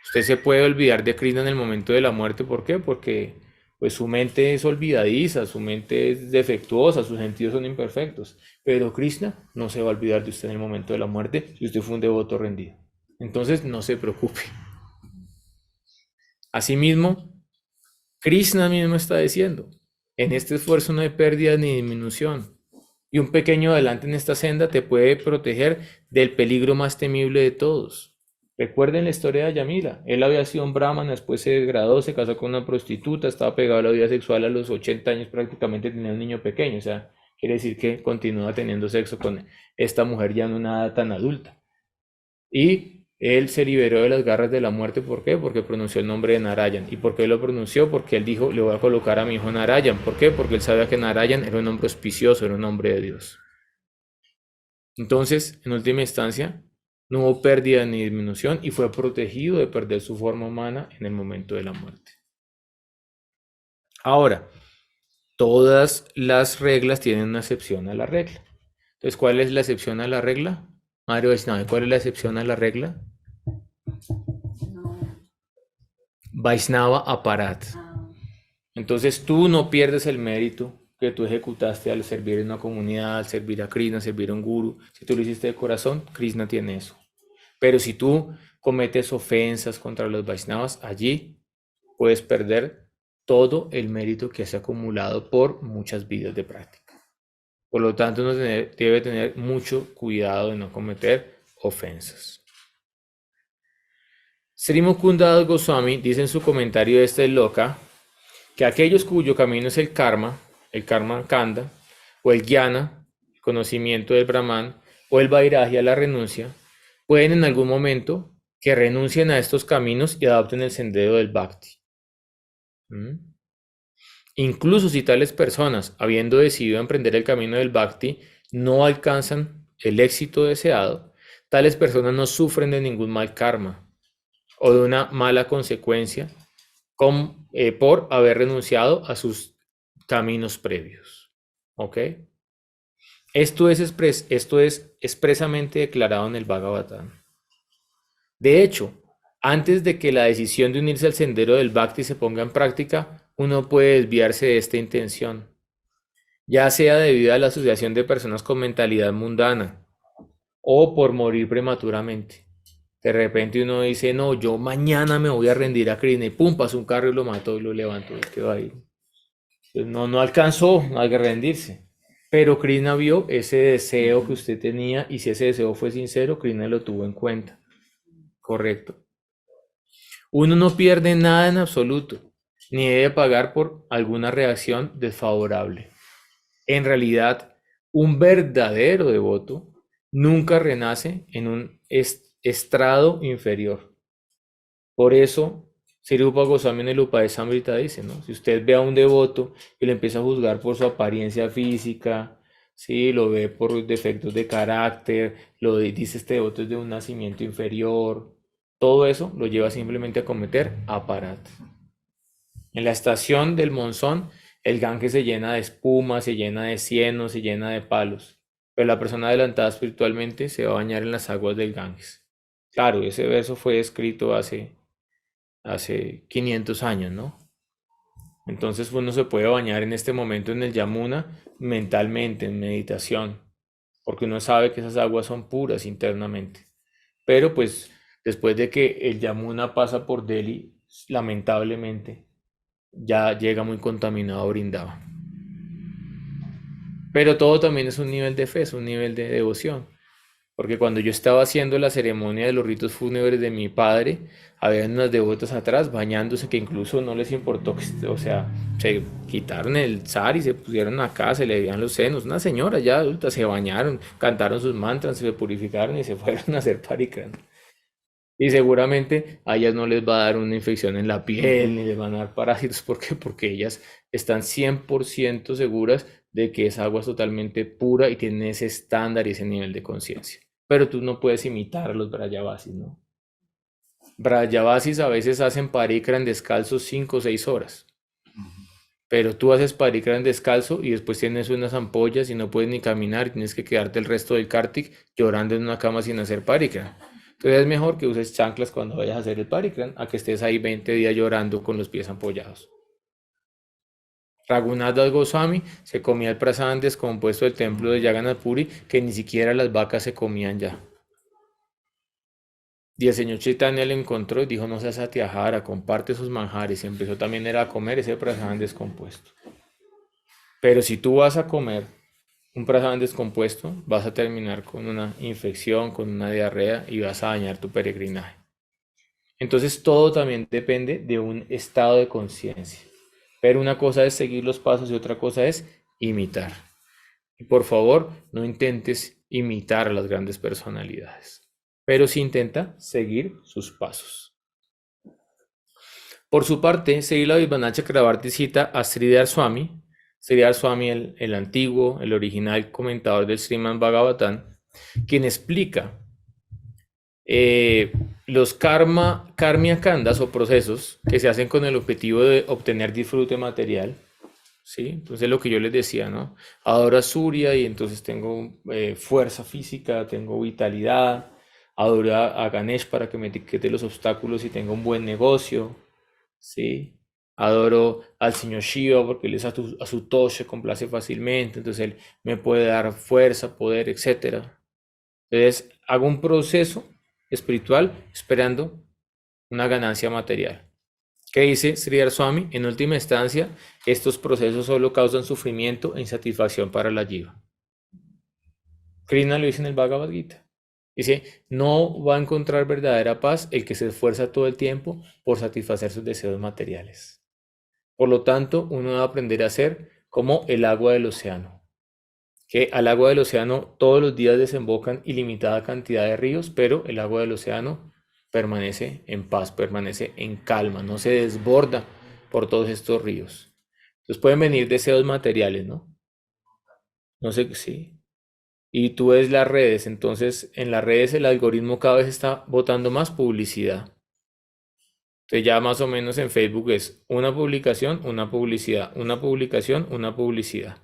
Usted se puede olvidar de Krishna en el momento de la muerte, ¿por qué? Porque pues su mente es olvidadiza, su mente es defectuosa, sus sentidos son imperfectos. Pero Krishna no se va a olvidar de usted en el momento de la muerte si usted fue un devoto rendido. Entonces no se preocupe. Asimismo, Krishna mismo está diciendo, en este esfuerzo no hay pérdida ni disminución. Y un pequeño adelante en esta senda te puede proteger del peligro más temible de todos. Recuerden la historia de Yamila. Él había sido un brahman, después se degradó, se casó con una prostituta, estaba pegado a la vida sexual a los 80 años, prácticamente tenía un niño pequeño. O sea, quiere decir que continúa teniendo sexo con esta mujer ya en una edad tan adulta. Y él se liberó de las garras de la muerte, ¿por qué? Porque pronunció el nombre de Narayan. ¿Y por qué lo pronunció? Porque él dijo, le voy a colocar a mi hijo Narayan. ¿Por qué? Porque él sabía que Narayan era un nombre auspicioso, era un nombre de Dios. Entonces, en última instancia, no hubo pérdida ni disminución y fue protegido de perder su forma humana en el momento de la muerte. Ahora, todas las reglas tienen una excepción a la regla. Entonces, ¿cuál es la excepción a la regla? Mario Vaishnava, ¿cuál es la excepción a la regla? Vaishnava Aparat. Entonces tú no pierdes el mérito que tú ejecutaste al servir en una comunidad, al servir a Krishna, al servir a un guru. Si tú lo hiciste de corazón, Krishna tiene eso. Pero si tú cometes ofensas contra los Vaishnavas, allí puedes perder todo el mérito que has acumulado por muchas vidas de práctica. Por lo tanto, uno debe tener mucho cuidado de no cometer ofensas. Sri Mukunda Goswami dice en su comentario de este loka que aquellos cuyo camino es el karma kanda, o el jnana, el conocimiento del Brahman, o el vairagya, la renuncia, pueden en algún momento que renuncien a estos caminos y adopten el sendero del bhakti. Incluso si tales personas, habiendo decidido emprender el camino del bhakti, no alcanzan el éxito deseado, tales personas no sufren de ningún mal karma o de una mala consecuencia por haber renunciado a sus caminos previos. ¿Ok? Esto es expresamente declarado en el Bhagavatam. De hecho, antes de que la decisión de unirse al sendero del Bhakti se ponga en práctica, uno puede desviarse de esta intención, ya sea debido a la asociación de personas con mentalidad mundana o por morir prematuramente. De repente uno dice, no, yo mañana me voy a rendir a Krishna y pum, pasó un carro y lo mató y lo levantó y quedó ahí. Pues no alcanzó a rendirse. Pero Krishna vio ese deseo que usted tenía y si ese deseo fue sincero, Krishna lo tuvo en cuenta. Correcto. Uno no pierde nada en absoluto, ni debe pagar por alguna reacción desfavorable. En realidad, un verdadero devoto nunca renace en un estrado inferior. Por eso, Sri Rupa Goswami en el Upadesamrita dice, ¿no? Si usted ve a un devoto y le empieza a juzgar por su apariencia física, ¿sí? Lo ve por defectos de carácter, dice este devoto es de un nacimiento inferior, todo eso lo lleva simplemente a cometer aparat. En la estación del monzón, el Ganges se llena de espuma, se llena de cieno, se llena de palos, pero la persona adelantada espiritualmente se va a bañar en las aguas del Ganges. Claro, ese verso fue escrito hace 500 años, ¿no? Entonces uno se puede bañar en este momento en el Yamuna mentalmente, en meditación, porque uno sabe que esas aguas son puras internamente. Pero pues después de que el Yamuna pasa por Delhi, lamentablemente ya llega muy contaminado a Brindava. Pero todo también es un nivel de fe, es un nivel de devoción. Porque cuando yo estaba haciendo la ceremonia de los ritos fúnebres de mi padre, había unas devotas atrás bañándose que incluso no les importó, o sea, se quitaron el zar y se pusieron acá, se le veían los senos. Una señora ya adulta, se bañaron, cantaron sus mantras, se purificaron y se fueron a hacer parikram. Y seguramente a ellas no les va a dar una infección en la piel, ni les van a dar parásitos. ¿Por qué? Porque ellas están 100% seguras de que esa agua es totalmente pura y tiene ese estándar y ese nivel de conciencia. Pero tú no puedes imitar a los Brayavasis, ¿no? Brayavasis a veces hacen parikran descalzos 5 o 6 horas. Pero tú haces parikran descalzo y después tienes unas ampollas y no puedes ni caminar y tienes que quedarte el resto del Kartik llorando en una cama sin hacer parikran. Entonces es mejor que uses chanclas cuando vayas a hacer el parikran a que estés ahí 20 días llorando con los pies ampollados. Raghunath Das Goswami se comía el prasadam descompuesto del templo de Jagannath Puri que ni siquiera las vacas se comían ya. Y el señor Chaitanya le encontró y dijo, no seas atiajara, comparte esos manjares. Y empezó también era a comer ese prasadam descompuesto. Pero si tú vas a comer un prasadam descompuesto, vas a terminar con una infección, con una diarrea y vas a dañar tu peregrinaje. Entonces todo también depende de un estado de conciencia. Pero una cosa es seguir los pasos y otra cosa es imitar. Y por favor, no intentes imitar a las grandes personalidades, pero sí intenta seguir sus pasos. Por su parte, Srila Vibhanath Chakravarti cita a Sridhar Swami, el antiguo, el original comentador del Srimad Bhagavatam, quien explica los karmya kandas o procesos que se hacen con el objetivo de obtener disfrute material. ¿Sí? Entonces lo que yo les decía, ¿no? Adoro a Surya y entonces tengo fuerza física, tengo vitalidad. Adoro a Ganesh para que me etiquete los obstáculos y tenga un buen negocio. ¿Sí? Adoro al señor Shiva porque él es a su se complace fácilmente, entonces él me puede dar fuerza, poder, etcétera. Entonces hago un proceso espiritual esperando una ganancia material. ¿Qué dice Sridhar Swami? En última instancia, estos procesos solo causan sufrimiento e insatisfacción para la jiva. Krishna lo dice en el Bhagavad Gita. Dice, no va a encontrar verdadera paz el que se esfuerza todo el tiempo por satisfacer sus deseos materiales. Por lo tanto, uno debe aprender a ser como el agua del océano. Que al agua del océano todos los días desembocan ilimitada cantidad de ríos, pero el agua del océano permanece en paz, permanece en calma, no se desborda por todos estos ríos. Entonces pueden venir deseos materiales, ¿no? No sé, sí. Y tú ves las redes, entonces en las redes el algoritmo cada vez está botando más publicidad. Entonces ya más o menos en Facebook es una publicación, una publicidad, una publicación, una publicidad.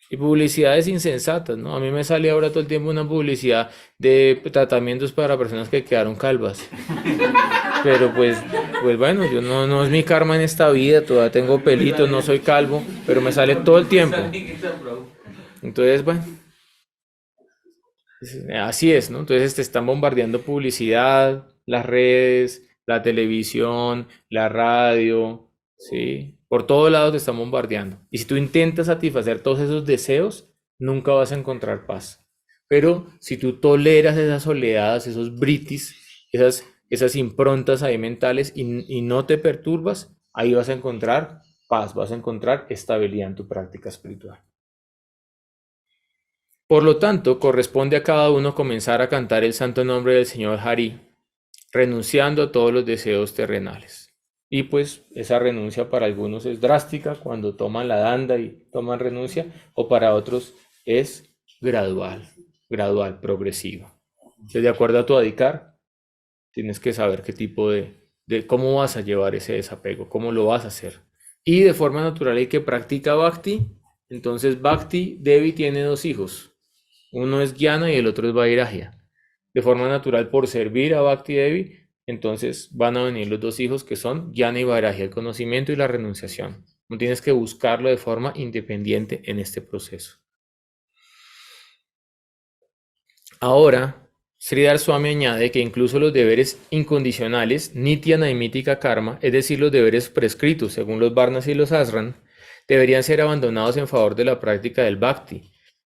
Y publicidades insensatas, ¿no? A mí me sale ahora todo el tiempo una publicidad de tratamientos para personas que quedaron calvas. Pero pues bueno, yo no es mi karma en esta vida, todavía tengo pelitos, no soy calvo, pero me sale todo el tiempo. Entonces, bueno, así es, ¿no? Entonces te están bombardeando publicidad, las redes, la televisión, la radio, ¿sí? Por todos lados te están bombardeando. Y si tú intentas satisfacer todos esos deseos, nunca vas a encontrar paz. Pero si tú toleras esas oleadas, esos britis, esas improntas ahí mentales y no te perturbas, ahí vas a encontrar paz, vas a encontrar estabilidad en tu práctica espiritual. Por lo tanto, corresponde a cada uno comenzar a cantar el santo nombre del Señor Hari, renunciando a todos los deseos terrenales. Y pues esa renuncia para algunos es drástica cuando toman la danda y toman renuncia, o para otros es gradual, progresiva. Entonces, de acuerdo a tu adicar, tienes que saber qué tipo de cómo vas a llevar ese desapego, cómo lo vas a hacer. Y de forma natural hay que practicar Bhakti. Entonces Bhakti Devi tiene dos hijos. Uno es Jnana y el otro es Vairagya. De forma natural, por servir a Bhakti Devi, entonces van a venir los dos hijos que son Jnana y Vairagya, el conocimiento y la renunciación. No tienes que buscarlo de forma independiente en este proceso. Ahora, Sridhar Swami añade que incluso los deberes incondicionales, Nitya Naimitika Karma, es decir, los deberes prescritos según los Varnas y los Asran, deberían ser abandonados en favor de la práctica del Bhakti,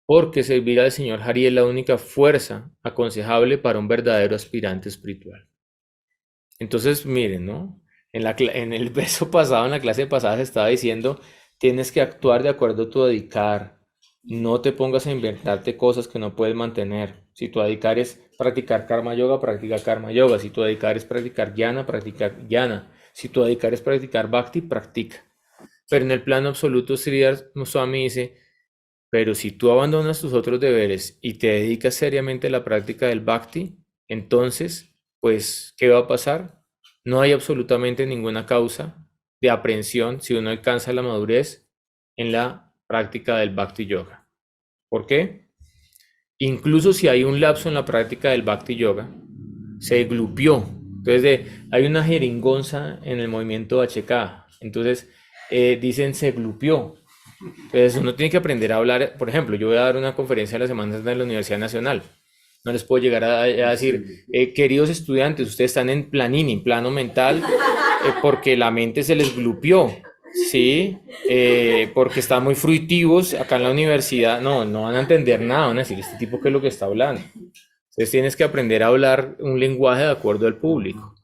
porque servir al Señor Hari es la única fuerza aconsejable para un verdadero aspirante espiritual. Entonces, miren, ¿no? En el verso pasado, en la clase pasada, se estaba diciendo, tienes que actuar de acuerdo a tu adicar, No te pongas a inventarte cosas que no puedes mantener. Si tu adicar es practicar karma yoga, practica karma yoga. Si tu adicar es practicar jnana, practica jnana. Si tu adicar es practicar bhakti, practica. Pero en el plano absoluto, Sridhar Swami dice, pero si tú abandonas tus otros deberes y te dedicas seriamente a la práctica del bhakti, entonces, pues, ¿qué va a pasar? No hay absolutamente ninguna causa de aprehensión si uno alcanza la madurez en la práctica del bhakti yoga. ¿Por qué? Incluso si hay un lapso en la práctica del bhakti yoga, se glupió. Entonces, hay una jeringonza en el movimiento HK. Entonces, dicen se glupió. Entonces, uno tiene que aprender a hablar. Por ejemplo, yo voy a dar una conferencia a la semana de la Universidad Nacional. No les puedo llegar a decir, queridos estudiantes, ustedes están en planini, en plano mental, porque la mente se les glupió, ¿sí? Porque están muy fruitivos acá en la universidad. No, no van a entender nada, van a decir, este tipo qué es lo que está hablando. Entonces tienes que aprender a hablar un lenguaje de acuerdo al público,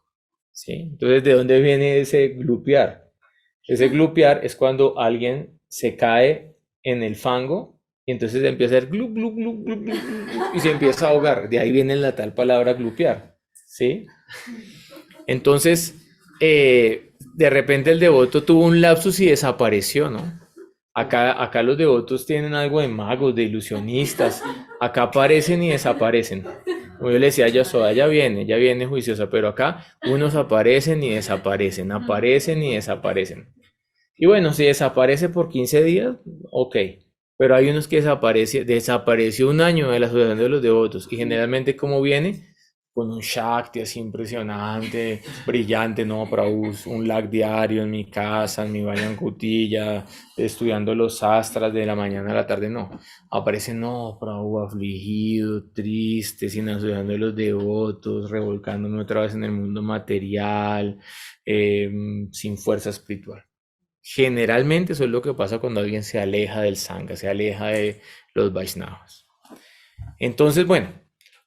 ¿sí? Entonces, ¿de dónde viene ese glupear? Ese glupear es cuando alguien se cae en el fango y entonces empieza a hacer glup, glup, glup, glup, glup, glup, y se empieza a ahogar. De ahí viene la tal palabra glupear, ¿sí? Entonces, de repente el devoto tuvo un lapsus y desapareció, ¿no? Acá los devotos tienen algo de magos, de ilusionistas. Acá aparecen y desaparecen. Como yo le decía a Yasoda, ya viene juiciosa, pero acá unos aparecen y desaparecen. Y bueno, si desaparece por 15 días, ok. Pero hay unos que desapareció un año de la asociación de los devotos. Y generalmente, ¿cómo viene? Con un Shakti así impresionante, brillante, no, Prabhu, un lag diario en mi casa, en mi baño en cutilla, estudiando los astras de la mañana a la tarde, no. Aparece, no, Prabhu, afligido, triste, sin asociación de los devotos, revolcándome otra vez en el mundo material, sin fuerza espiritual. Generalmente eso es lo que pasa cuando alguien se aleja del Sangha, se aleja de los Vaishnavas. Entonces, bueno,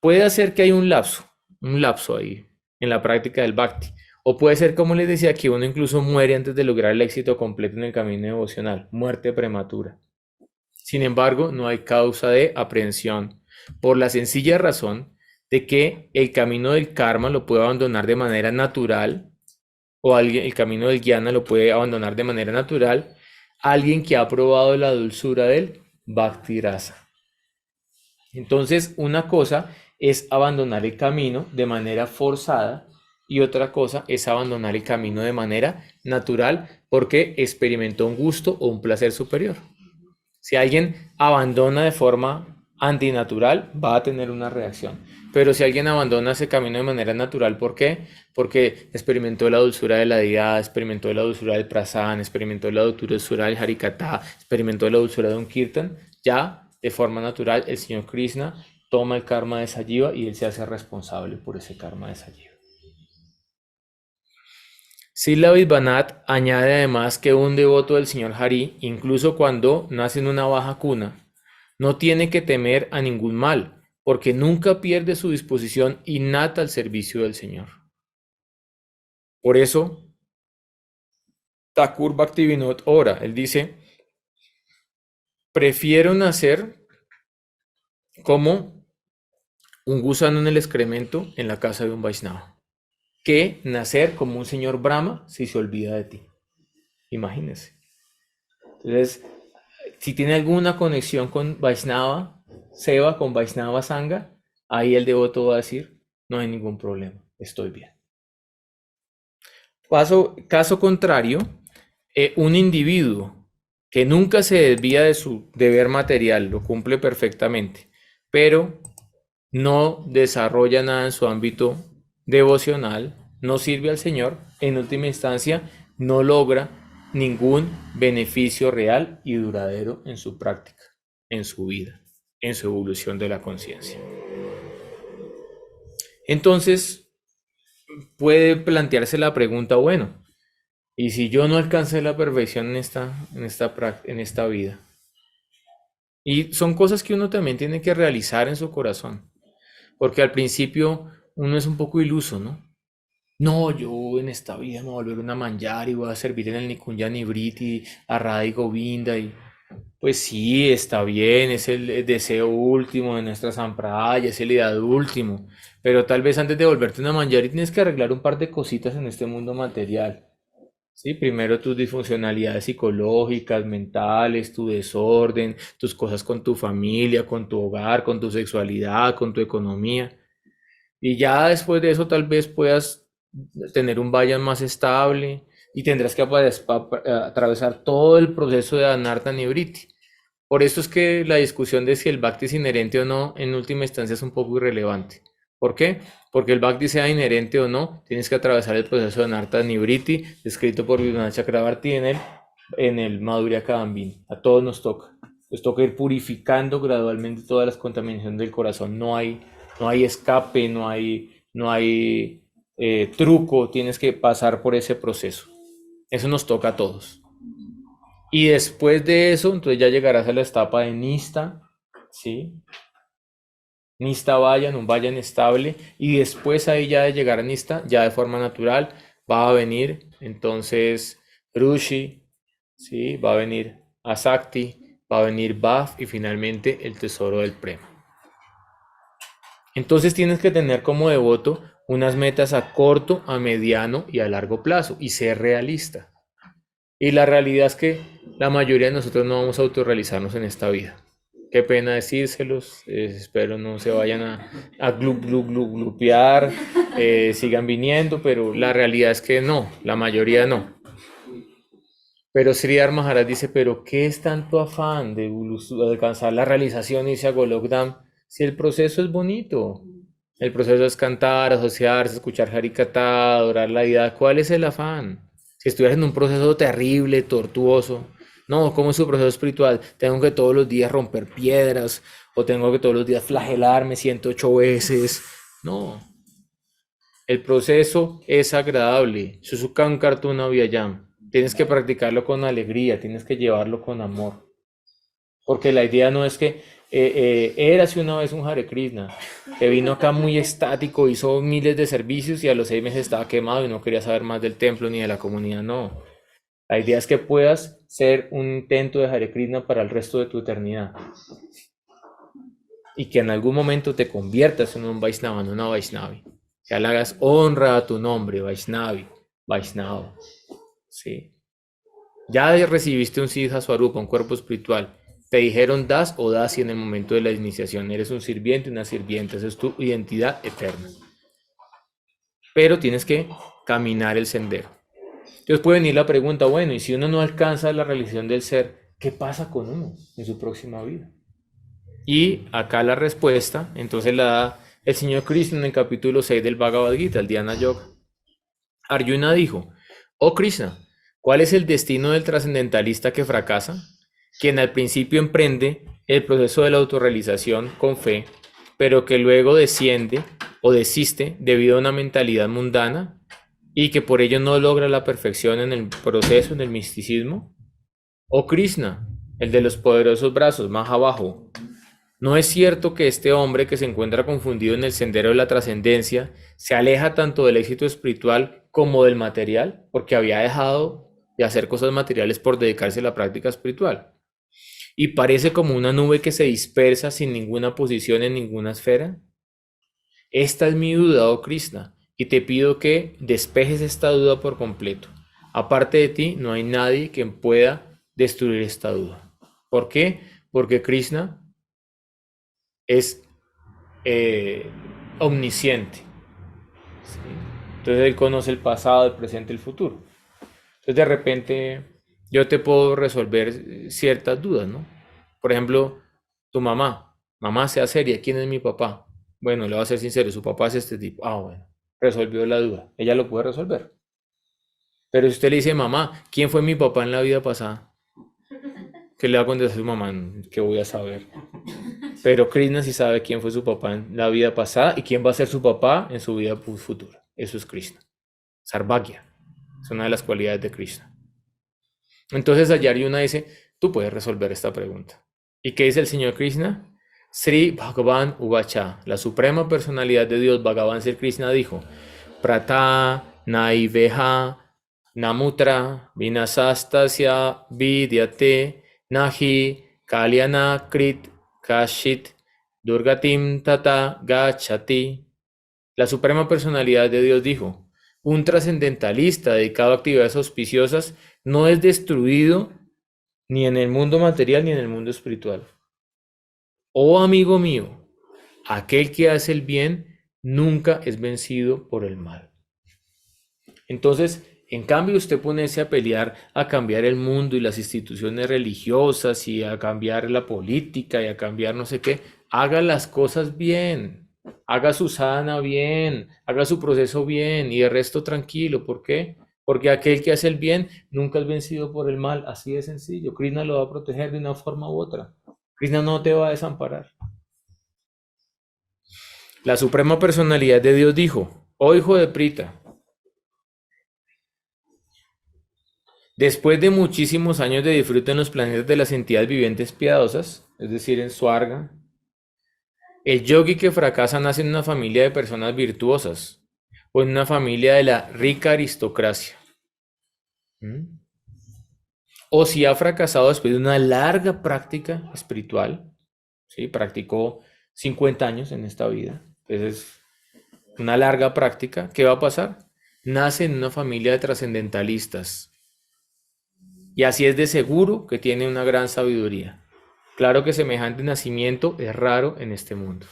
puede ser que hay un lapso ahí en la práctica del Bhakti. O puede ser, como les decía, que uno incluso muere antes de lograr el éxito completo en el camino devocional, muerte prematura. Sin embargo, no hay causa de aprehensión, por la sencilla razón de que el camino del karma lo puede abandonar de manera natural o alguien, el camino del jnana lo puede abandonar de manera natural alguien que ha probado la dulzura del bhakti rasa. Entonces, una cosa es abandonar el camino de manera forzada y otra cosa es abandonar el camino de manera natural porque experimentó un gusto o un placer superior. Si alguien abandona de forma antinatural, va a tener una reacción. Pero si alguien abandona ese camino de manera natural, ¿por qué? Porque experimentó la dulzura de la Dhyana, experimentó la dulzura del prasad, experimentó la dulzura del harikatha, experimentó la dulzura de un kirtan, ya de forma natural el Señor Krishna toma el karma de Sajiva y él se hace responsable por ese karma de Sajiva. Srila Vidvanatha añade además que un devoto del Señor Hari, incluso cuando nace en una baja cuna, no tiene que temer a ningún mal, porque nunca pierde su disposición innata al servicio del Señor. Por eso, Thakur Bhaktivinoda ora, él dice, prefiero nacer como un gusano en el excremento en la casa de un Vaishnava, que nacer como un señor Brahma si se olvida de ti. Imagínense. Entonces, si tiene alguna conexión con Vaishnava Seva, con Vaishnava Sangha, ahí el devoto va a decir, no hay ningún problema, estoy bien. Caso contrario, un individuo que nunca se desvía de su deber material, lo cumple perfectamente, pero no desarrolla nada en su ámbito devocional, no sirve al Señor, en última instancia no logra ningún beneficio real y duradero en su práctica, en su vida, en su evolución de la conciencia. Entonces, puede plantearse la pregunta, bueno, ¿y si yo no alcancé la perfección en esta vida? Y son cosas que uno también tiene que realizar en su corazón, porque al principio uno es un poco iluso, ¿no? No, yo en esta vida me voy a volver una manjar y voy a servir en el Nikunja Nivriti, a Radha y Govinda. Pues sí, está bien, es el deseo último de nuestra Sampraya, es el ideal último. Pero tal vez antes de volverte una manjari tienes que arreglar un par de cositas en este mundo material. Sí, primero tus disfuncionalidades psicológicas, mentales, tu desorden, tus cosas con tu familia, con tu hogar, con tu sexualidad, con tu economía. Y ya después de eso tal vez puedas tener un vayan más estable y tendrás que atravesar todo el proceso de Anarta Nibriti. Por eso es que la discusión de si el Bhakti es inherente o no, en última instancia es un poco irrelevante. ¿Por qué? Porque el Bhakti sea inherente o no, tienes que atravesar el proceso de Anarta Nibriti, descrito por Vishwanath Chakrabarti en el Madhurya Kadambini. A todos nos toca. Nos toca ir purificando gradualmente todas las contaminaciones del corazón. No hay escape, no hay truco, tienes que pasar por ese proceso. Eso nos toca a todos. Y después de eso, entonces ya llegarás a la etapa de Nista, ¿sí? Nista Vayan, un Vayan estable. Y después ahí ya de llegar a Nista, ya de forma natural, va a venir entonces Rushi, ¿sí? Va a venir Asakti, va a venir Bhav y finalmente el tesoro del Prema. Entonces tienes que tener como devoto unas metas a corto, a mediano y a largo plazo y ser realista. Y la realidad es que la mayoría de nosotros no vamos a autorrealizarnos en esta vida. Qué pena decírselos, espero no se vayan a glupear, sigan viniendo, pero la realidad es que no, la mayoría no. Pero Sridhar Maharaj dice, pero ¿qué es tanto afán de alcanzar la realización y irse a Golokdam si el proceso es bonito? El proceso es cantar, asociarse, escuchar Harikatha, adorar la vida. ¿Cuál es el afán? Si estuvieras en un proceso terrible, tortuoso, no, ¿cómo es su proceso espiritual? Tengo que todos los días romper piedras, o tengo que todos los días flagelarme 108 veces. No, el proceso es agradable. Susukan Kartuna Vyayam. Tienes que practicarlo con alegría, tienes que llevarlo con amor. Porque la idea no es que érase una vez un Hare Krishna, que vino acá muy estático, hizo miles de servicios y a los 6 meses estaba quemado y no quería saber más del templo ni de la comunidad. No. La idea es que puedas ser un intento de Hare Krishna para el resto de tu eternidad. Y que en algún momento te conviertas en un Vaishnava, en una Vaishnavi. Que le hagas honra a tu nombre, Vaishnavi, Vaishnava. Sí. Ya recibiste un Siddha Swarupa, un cuerpo espiritual. Te dijeron das o das y en el momento de la iniciación eres un sirviente, una sirvienta. Esa es tu identidad eterna. Pero tienes que caminar el sendero. Entonces puede venir la pregunta, bueno, y si uno no alcanza la realización del ser, ¿qué pasa con uno en su próxima vida? Y acá la respuesta, entonces la da el señor Krishna en el capítulo 6 del Bhagavad Gita, el Dhyana Yoga. Arjuna dijo, oh Krishna, ¿cuál es el destino del trascendentalista que fracasa? Quien al principio emprende el proceso de la autorrealización con fe, pero que luego desciende o desiste debido a una mentalidad mundana y que por ello no logra la perfección en el proceso, en el misticismo. Oh Krishna, el de los poderosos brazos, más abajo, ¿no es cierto que este hombre que se encuentra confundido en el sendero de la trascendencia se aleja tanto del éxito espiritual como del material? Porque había dejado de hacer cosas materiales por dedicarse a la práctica espiritual. Y parece como una nube que se dispersa sin ninguna posición en ninguna esfera. Esta es mi duda, oh Krishna, y te pido que despejes esta duda por completo. Aparte de ti, no hay nadie que pueda destruir esta duda. ¿Por qué? Porque Krishna es eh, omnisciente. ¿Sí? Entonces él conoce el pasado, el presente y el futuro. Entonces de repente yo te puedo resolver ciertas dudas, ¿no? Por ejemplo, tu mamá sea seria, ¿quién es mi papá? Bueno, le voy a ser sincero, su papá es este tipo. Ah, bueno, resolvió la duda, ella lo puede resolver. Pero si usted le dice, mamá, ¿quién fue mi papá en la vida pasada? ¿Qué le va a contestar a su mamá? ¿Qué voy a saber? Pero Krishna sí sabe quién fue su papá en la vida pasada y quién va a ser su papá en su vida futura. Eso es Krishna. Sarvagya. Es una de las cualidades de Krishna. Entonces allá Arjuna dice, tú puedes resolver esta pregunta. ¿Y qué dice el señor Krishna? Sri Bhagavan Uvacha, la suprema personalidad de Dios, Bhagavan Sri Krishna dijo, Prata Naiveha Namutra Vinasastasya Vidyate Nahi, Kalyana, Krit, Kashit, Durgatim, Tata, Gachati. La Suprema Personalidad de Dios dijo, un trascendentalista dedicado a actividades auspiciosas no es destruido ni en el mundo material ni en el mundo espiritual. Oh amigo mío, aquel que hace el bien nunca es vencido por el mal. Entonces, en cambio, usted ponerse a pelear, a cambiar el mundo y las instituciones religiosas y a cambiar la política y a cambiar no sé qué, haga las cosas bien, haga su sadhana bien, haga su proceso bien y el resto tranquilo. ¿Por qué? Porque aquel que hace el bien nunca es vencido por el mal, así de sencillo. Krishna lo va a proteger de una forma u otra. Krishna no te va a desamparar. La Suprema Personalidad de Dios dijo, oh hijo de Prita, después de muchísimos años de disfrute en los planetas de las entidades vivientes piadosas, es decir, en Swarga, el yogi que fracasa nace en una familia de personas virtuosas o en una familia de la rica aristocracia. ¿Mm? O si ha fracasado después de una larga práctica espiritual, ¿sí? Practicó 50 años en esta vida, entonces una larga práctica, ¿qué va a pasar? Nace en una familia de trascendentalistas y así es de seguro que tiene una gran sabiduría. Claro que semejante nacimiento es raro en este mundo.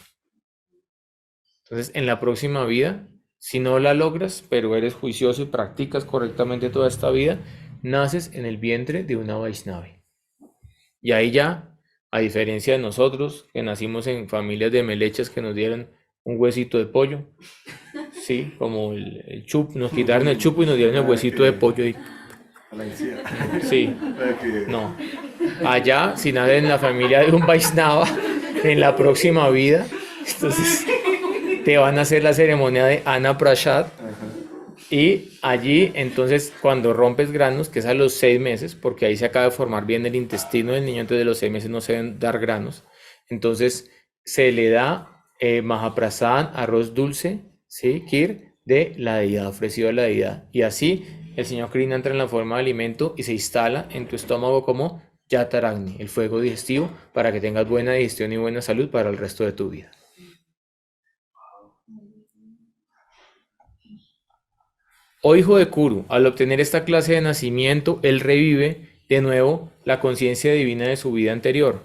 Entonces, en la próxima vida, si no la logras, pero eres juicioso y practicas correctamente toda esta vida, naces en el vientre de una Vaishnavi. Y ahí ya, a diferencia de nosotros, que nacimos en familias de melechas que nos dieron un huesito de pollo, sí, como el chup, nos quitaron el chupo y nos dieron el huesito de pollo. Y, sí, no. Allá, si naces en la familia de un Vaishnava, en la próxima vida, entonces te van a hacer la ceremonia de Anna Prashad. Y allí, entonces, cuando rompes granos, que es a los 6 meses, porque ahí se acaba de formar bien el intestino del niño, entonces de los 6 meses no se deben dar granos, entonces se le da Mahaprasad, arroz dulce, ¿sí? Kir, de la deidad, ofrecido a la deidad. Y así el señor Krishna entra en la forma de alimento y se instala en tu estómago como Yataragni, el fuego digestivo, para que tengas buena digestión y buena salud para el resto de tu vida. Oh hijo de Kuru, al obtener esta clase de nacimiento, él revive de nuevo la conciencia divina de su vida anterior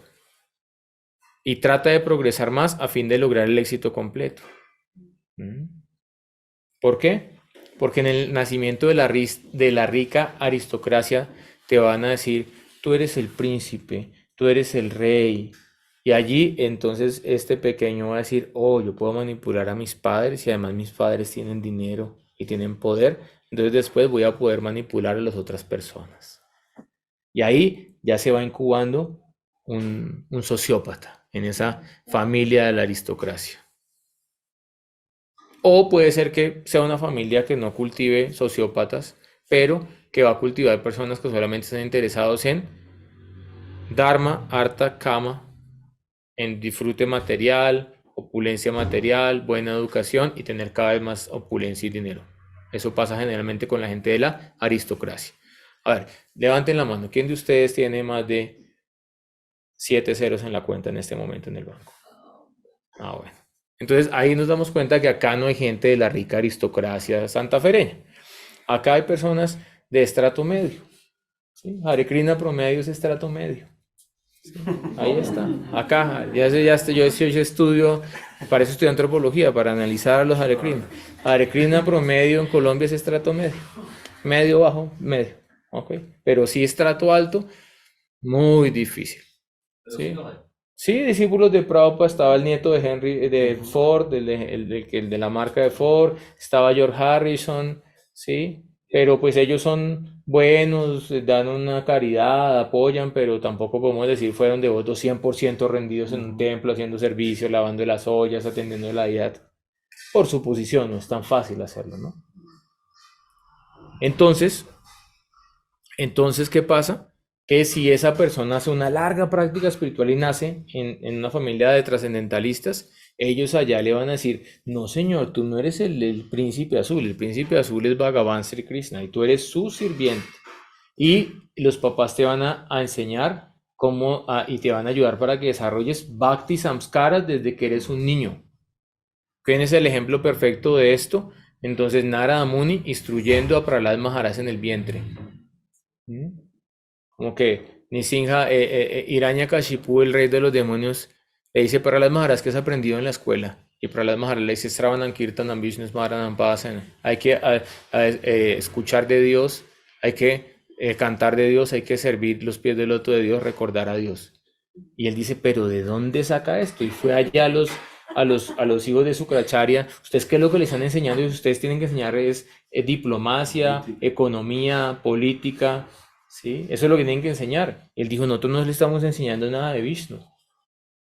y trata de progresar más a fin de lograr el éxito completo. ¿Por qué? Porque en el nacimiento de la rica aristocracia te van a decir, tú eres el príncipe, tú eres el rey. Y allí entonces este pequeño va a decir, oh, yo puedo manipular a mis padres y además mis padres tienen dinero y tienen poder, entonces después voy a poder manipular a las otras personas. Y ahí ya se va incubando un sociópata en esa familia de la aristocracia. O puede ser que sea una familia que no cultive sociópatas, pero que va a cultivar personas que solamente están interesados en Dharma, Artha, Kama, en disfrute material, opulencia material, buena educación y tener cada vez más opulencia y dinero. Eso pasa generalmente con la gente de la aristocracia. A ver, levanten la mano. ¿Quién de ustedes tiene más de 7 ceros en la cuenta en este momento en el banco? Ah, bueno. Entonces ahí nos damos cuenta que acá no hay gente de la rica aristocracia santafereña. Acá hay personas de estrato medio. ¿Sí? Hare Krishna promedio es estrato medio. ¿Sí? Ahí está. Acá, yo estudio, para eso estudio antropología, para analizar a los Hare Krishna. Hare Krishna promedio en Colombia es estrato medio. Medio bajo, medio. ¿Ok? Pero si estrato alto, muy difícil. ¿Sí? Sí, discípulos de Prabhupada, estaba el nieto de Henry, de Ford, el de la marca de Ford, estaba George Harrison, ¿sí? Pero pues ellos son buenos, dan una caridad, apoyan, pero tampoco podemos decir fueron devotos 100% rendidos en un templo, haciendo servicio, lavando las ollas, atendiendo la dieta. Por su posición, no es tan fácil hacerlo, ¿no? Entonces, ¿qué pasa? Que si esa persona hace una larga práctica espiritual y nace en una familia de trascendentalistas, ellos allá le van a decir, no señor, tú no eres el príncipe azul, el príncipe azul es Bhagavan Sri Krishna y tú eres su sirviente. Y los papás te van a enseñar y te van a ayudar para que desarrolles Bhakti Samskaras desde que eres un niño. ¿Quién es el ejemplo perfecto de esto? Entonces Narada Muni instruyendo a Prahlad Maharaj en el vientre. ¿Mm? Como que Nisinja, Hiranyakashipu, el rey de los demonios, le dice para las Maharaj que has aprendido en la escuela. Y para las Maharaj le dice Sravanam Kirtanam Vishnu Smaranam Pasana. Hay que escuchar de Dios, hay que cantar de Dios, hay que servir los pies del loto de Dios, recordar a Dios. Y él dice, pero ¿de dónde saca esto? Y fue allá a los hijos de Sukracharya. ¿Ustedes qué es lo que les están enseñando? Y ustedes tienen que enseñar es diplomacia, economía, política, ¿sí? Eso es lo que tienen que enseñar. Él dijo, nosotros no le estamos enseñando nada de Vishnu.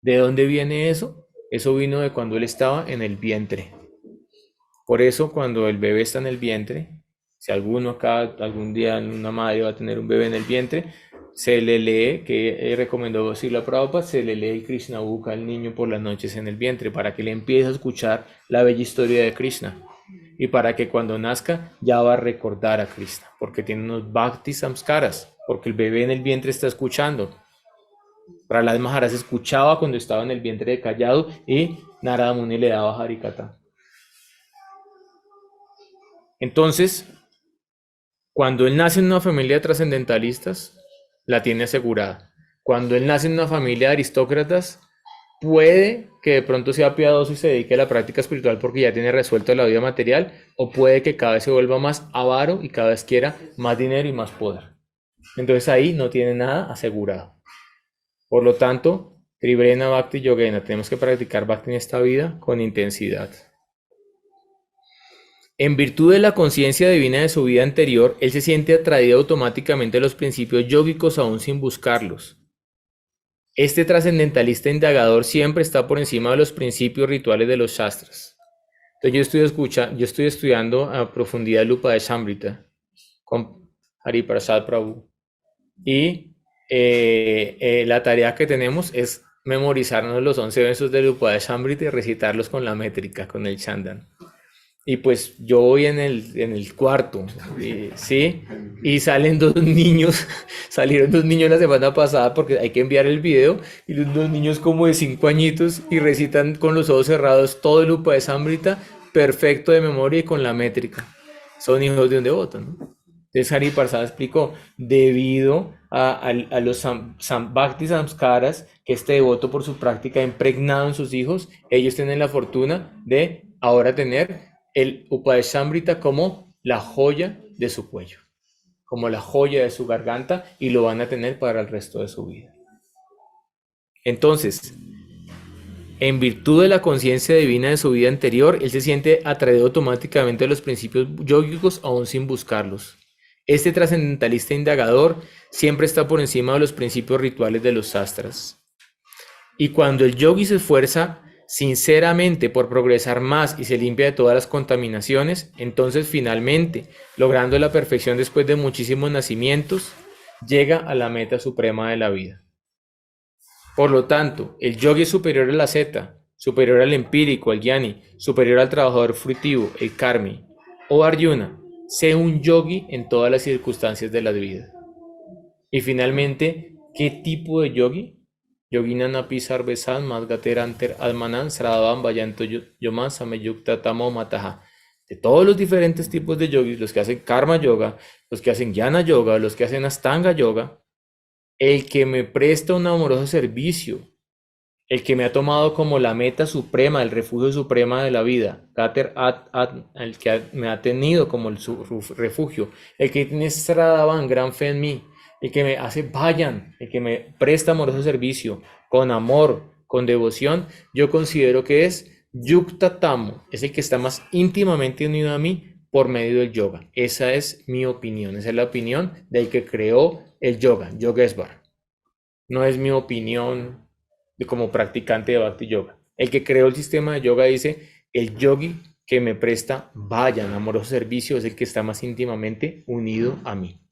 ¿De dónde viene eso? Eso vino de cuando él estaba en el vientre. Por eso, cuando el bebé está en el vientre, si alguno acá algún día una madre va a tener un bebé en el vientre, se le lee, que recomendó Srila Prabhupada, se le lee el Krishna Buka al niño por las noches en el vientre, para que le empiece a escuchar la bella historia de Krishna. Y para que cuando nazca ya va a recordar a Krishna, porque tiene unos Bhakti Samskaras, porque el bebé en el vientre está escuchando. Prahlad Maharaj escuchaba cuando estaba en el vientre de Callado y Narada Muni le daba Harikata. Entonces, cuando él nace en una familia de trascendentalistas, la tiene asegurada. Cuando él nace en una familia de aristócratas, puede que de pronto sea piadoso y se dedique a la práctica espiritual porque ya tiene resuelto la vida material, o puede que cada vez se vuelva más avaro y cada vez quiera más dinero y más poder. Entonces ahí no tiene nada asegurado. Por lo tanto, Trivrena Bhakti Yogena, tenemos que practicar Bhakti en esta vida con intensidad. En virtud de la conciencia divina de su vida anterior, él se siente atraído automáticamente a los principios yógicos aún sin buscarlos. Este trascendentalista indagador siempre está por encima de los principios rituales de los Shastras. Entonces yo estoy estudiando a profundidad el Upadeshamrita con Hariprasad Prabhu. Y la tarea que tenemos es memorizarnos los 11 versos del Upadeshamrita y recitarlos con la métrica, con el Chandan. Y pues yo voy en el cuarto, ¿sí? Y salen dos niños, salieron dos niños la semana pasada porque hay que enviar el video, y los dos niños como de 5 añitos y recitan con los ojos cerrados todo el Upadeshamrita perfecto de memoria y con la métrica. Son hijos de un devoto, ¿no? Entonces Hariprasad explicó, debido a los Bhakti Samskaras que este devoto por su práctica ha impregnado en sus hijos, ellos tienen la fortuna de ahora tener el Upadeshamrita como la joya de su cuello, como la joya de su garganta, y lo van a tener para el resto de su vida. Entonces, en virtud de la conciencia divina de su vida anterior, él se siente atraído automáticamente a los principios yógicos aún sin buscarlos. Este trascendentalista indagador siempre está por encima de los principios rituales de los sastras. Y cuando el yogi se esfuerza sinceramente por progresar más y se limpia de todas las contaminaciones, entonces finalmente, logrando la perfección después de muchísimos nacimientos, llega a la meta suprema de la vida. Por lo tanto, el yogi es superior a la zeta, superior al empírico, al jnani, superior al trabajador frutivo, el karmi. Oh Arjuna, sé un yogi en todas las circunstancias de la vida. Y finalmente, ¿qué tipo de yogi? Yoginanapi sarvesan madgateranter almanan sradavan vayanto yoman sameyukta tamo mataha. De todos los diferentes tipos de yogis, los que hacen karma yoga, los que hacen jnana yoga, los que hacen astanga yoga, el que me presta un amoroso servicio, el que me ha tomado como la meta suprema, el refugio suprema de la vida, el que me ha tenido como el refugio, el que tiene Sradavan, gran fe en mí, el que me hace vayan, el que me presta amoroso servicio, con amor, con devoción, yo considero que es Yukta Tamo, es el que está más íntimamente unido a mí por medio del yoga. Esa es mi opinión, esa es la opinión del que creó el yoga, Yogesvar. No es mi opinión como practicante de Bhakti Yoga. El que creó el sistema de yoga dice, el yogi que me presta vayan, amoroso servicio, es el que está más íntimamente unido a mí.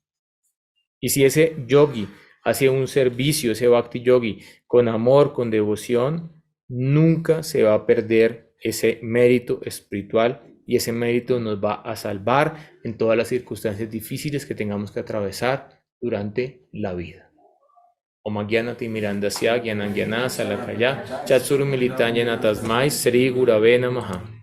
Y si ese yogi hace un servicio, ese Bhakti Yogi, con amor, con devoción, nunca se va a perder ese mérito espiritual, y ese mérito nos va a salvar en todas las circunstancias difíciles que tengamos que atravesar durante la vida. Omagyanati Mirandasya Gyanangyana Salakaya Chatsuru Militanya Tasmai Sri Gurave Namaha.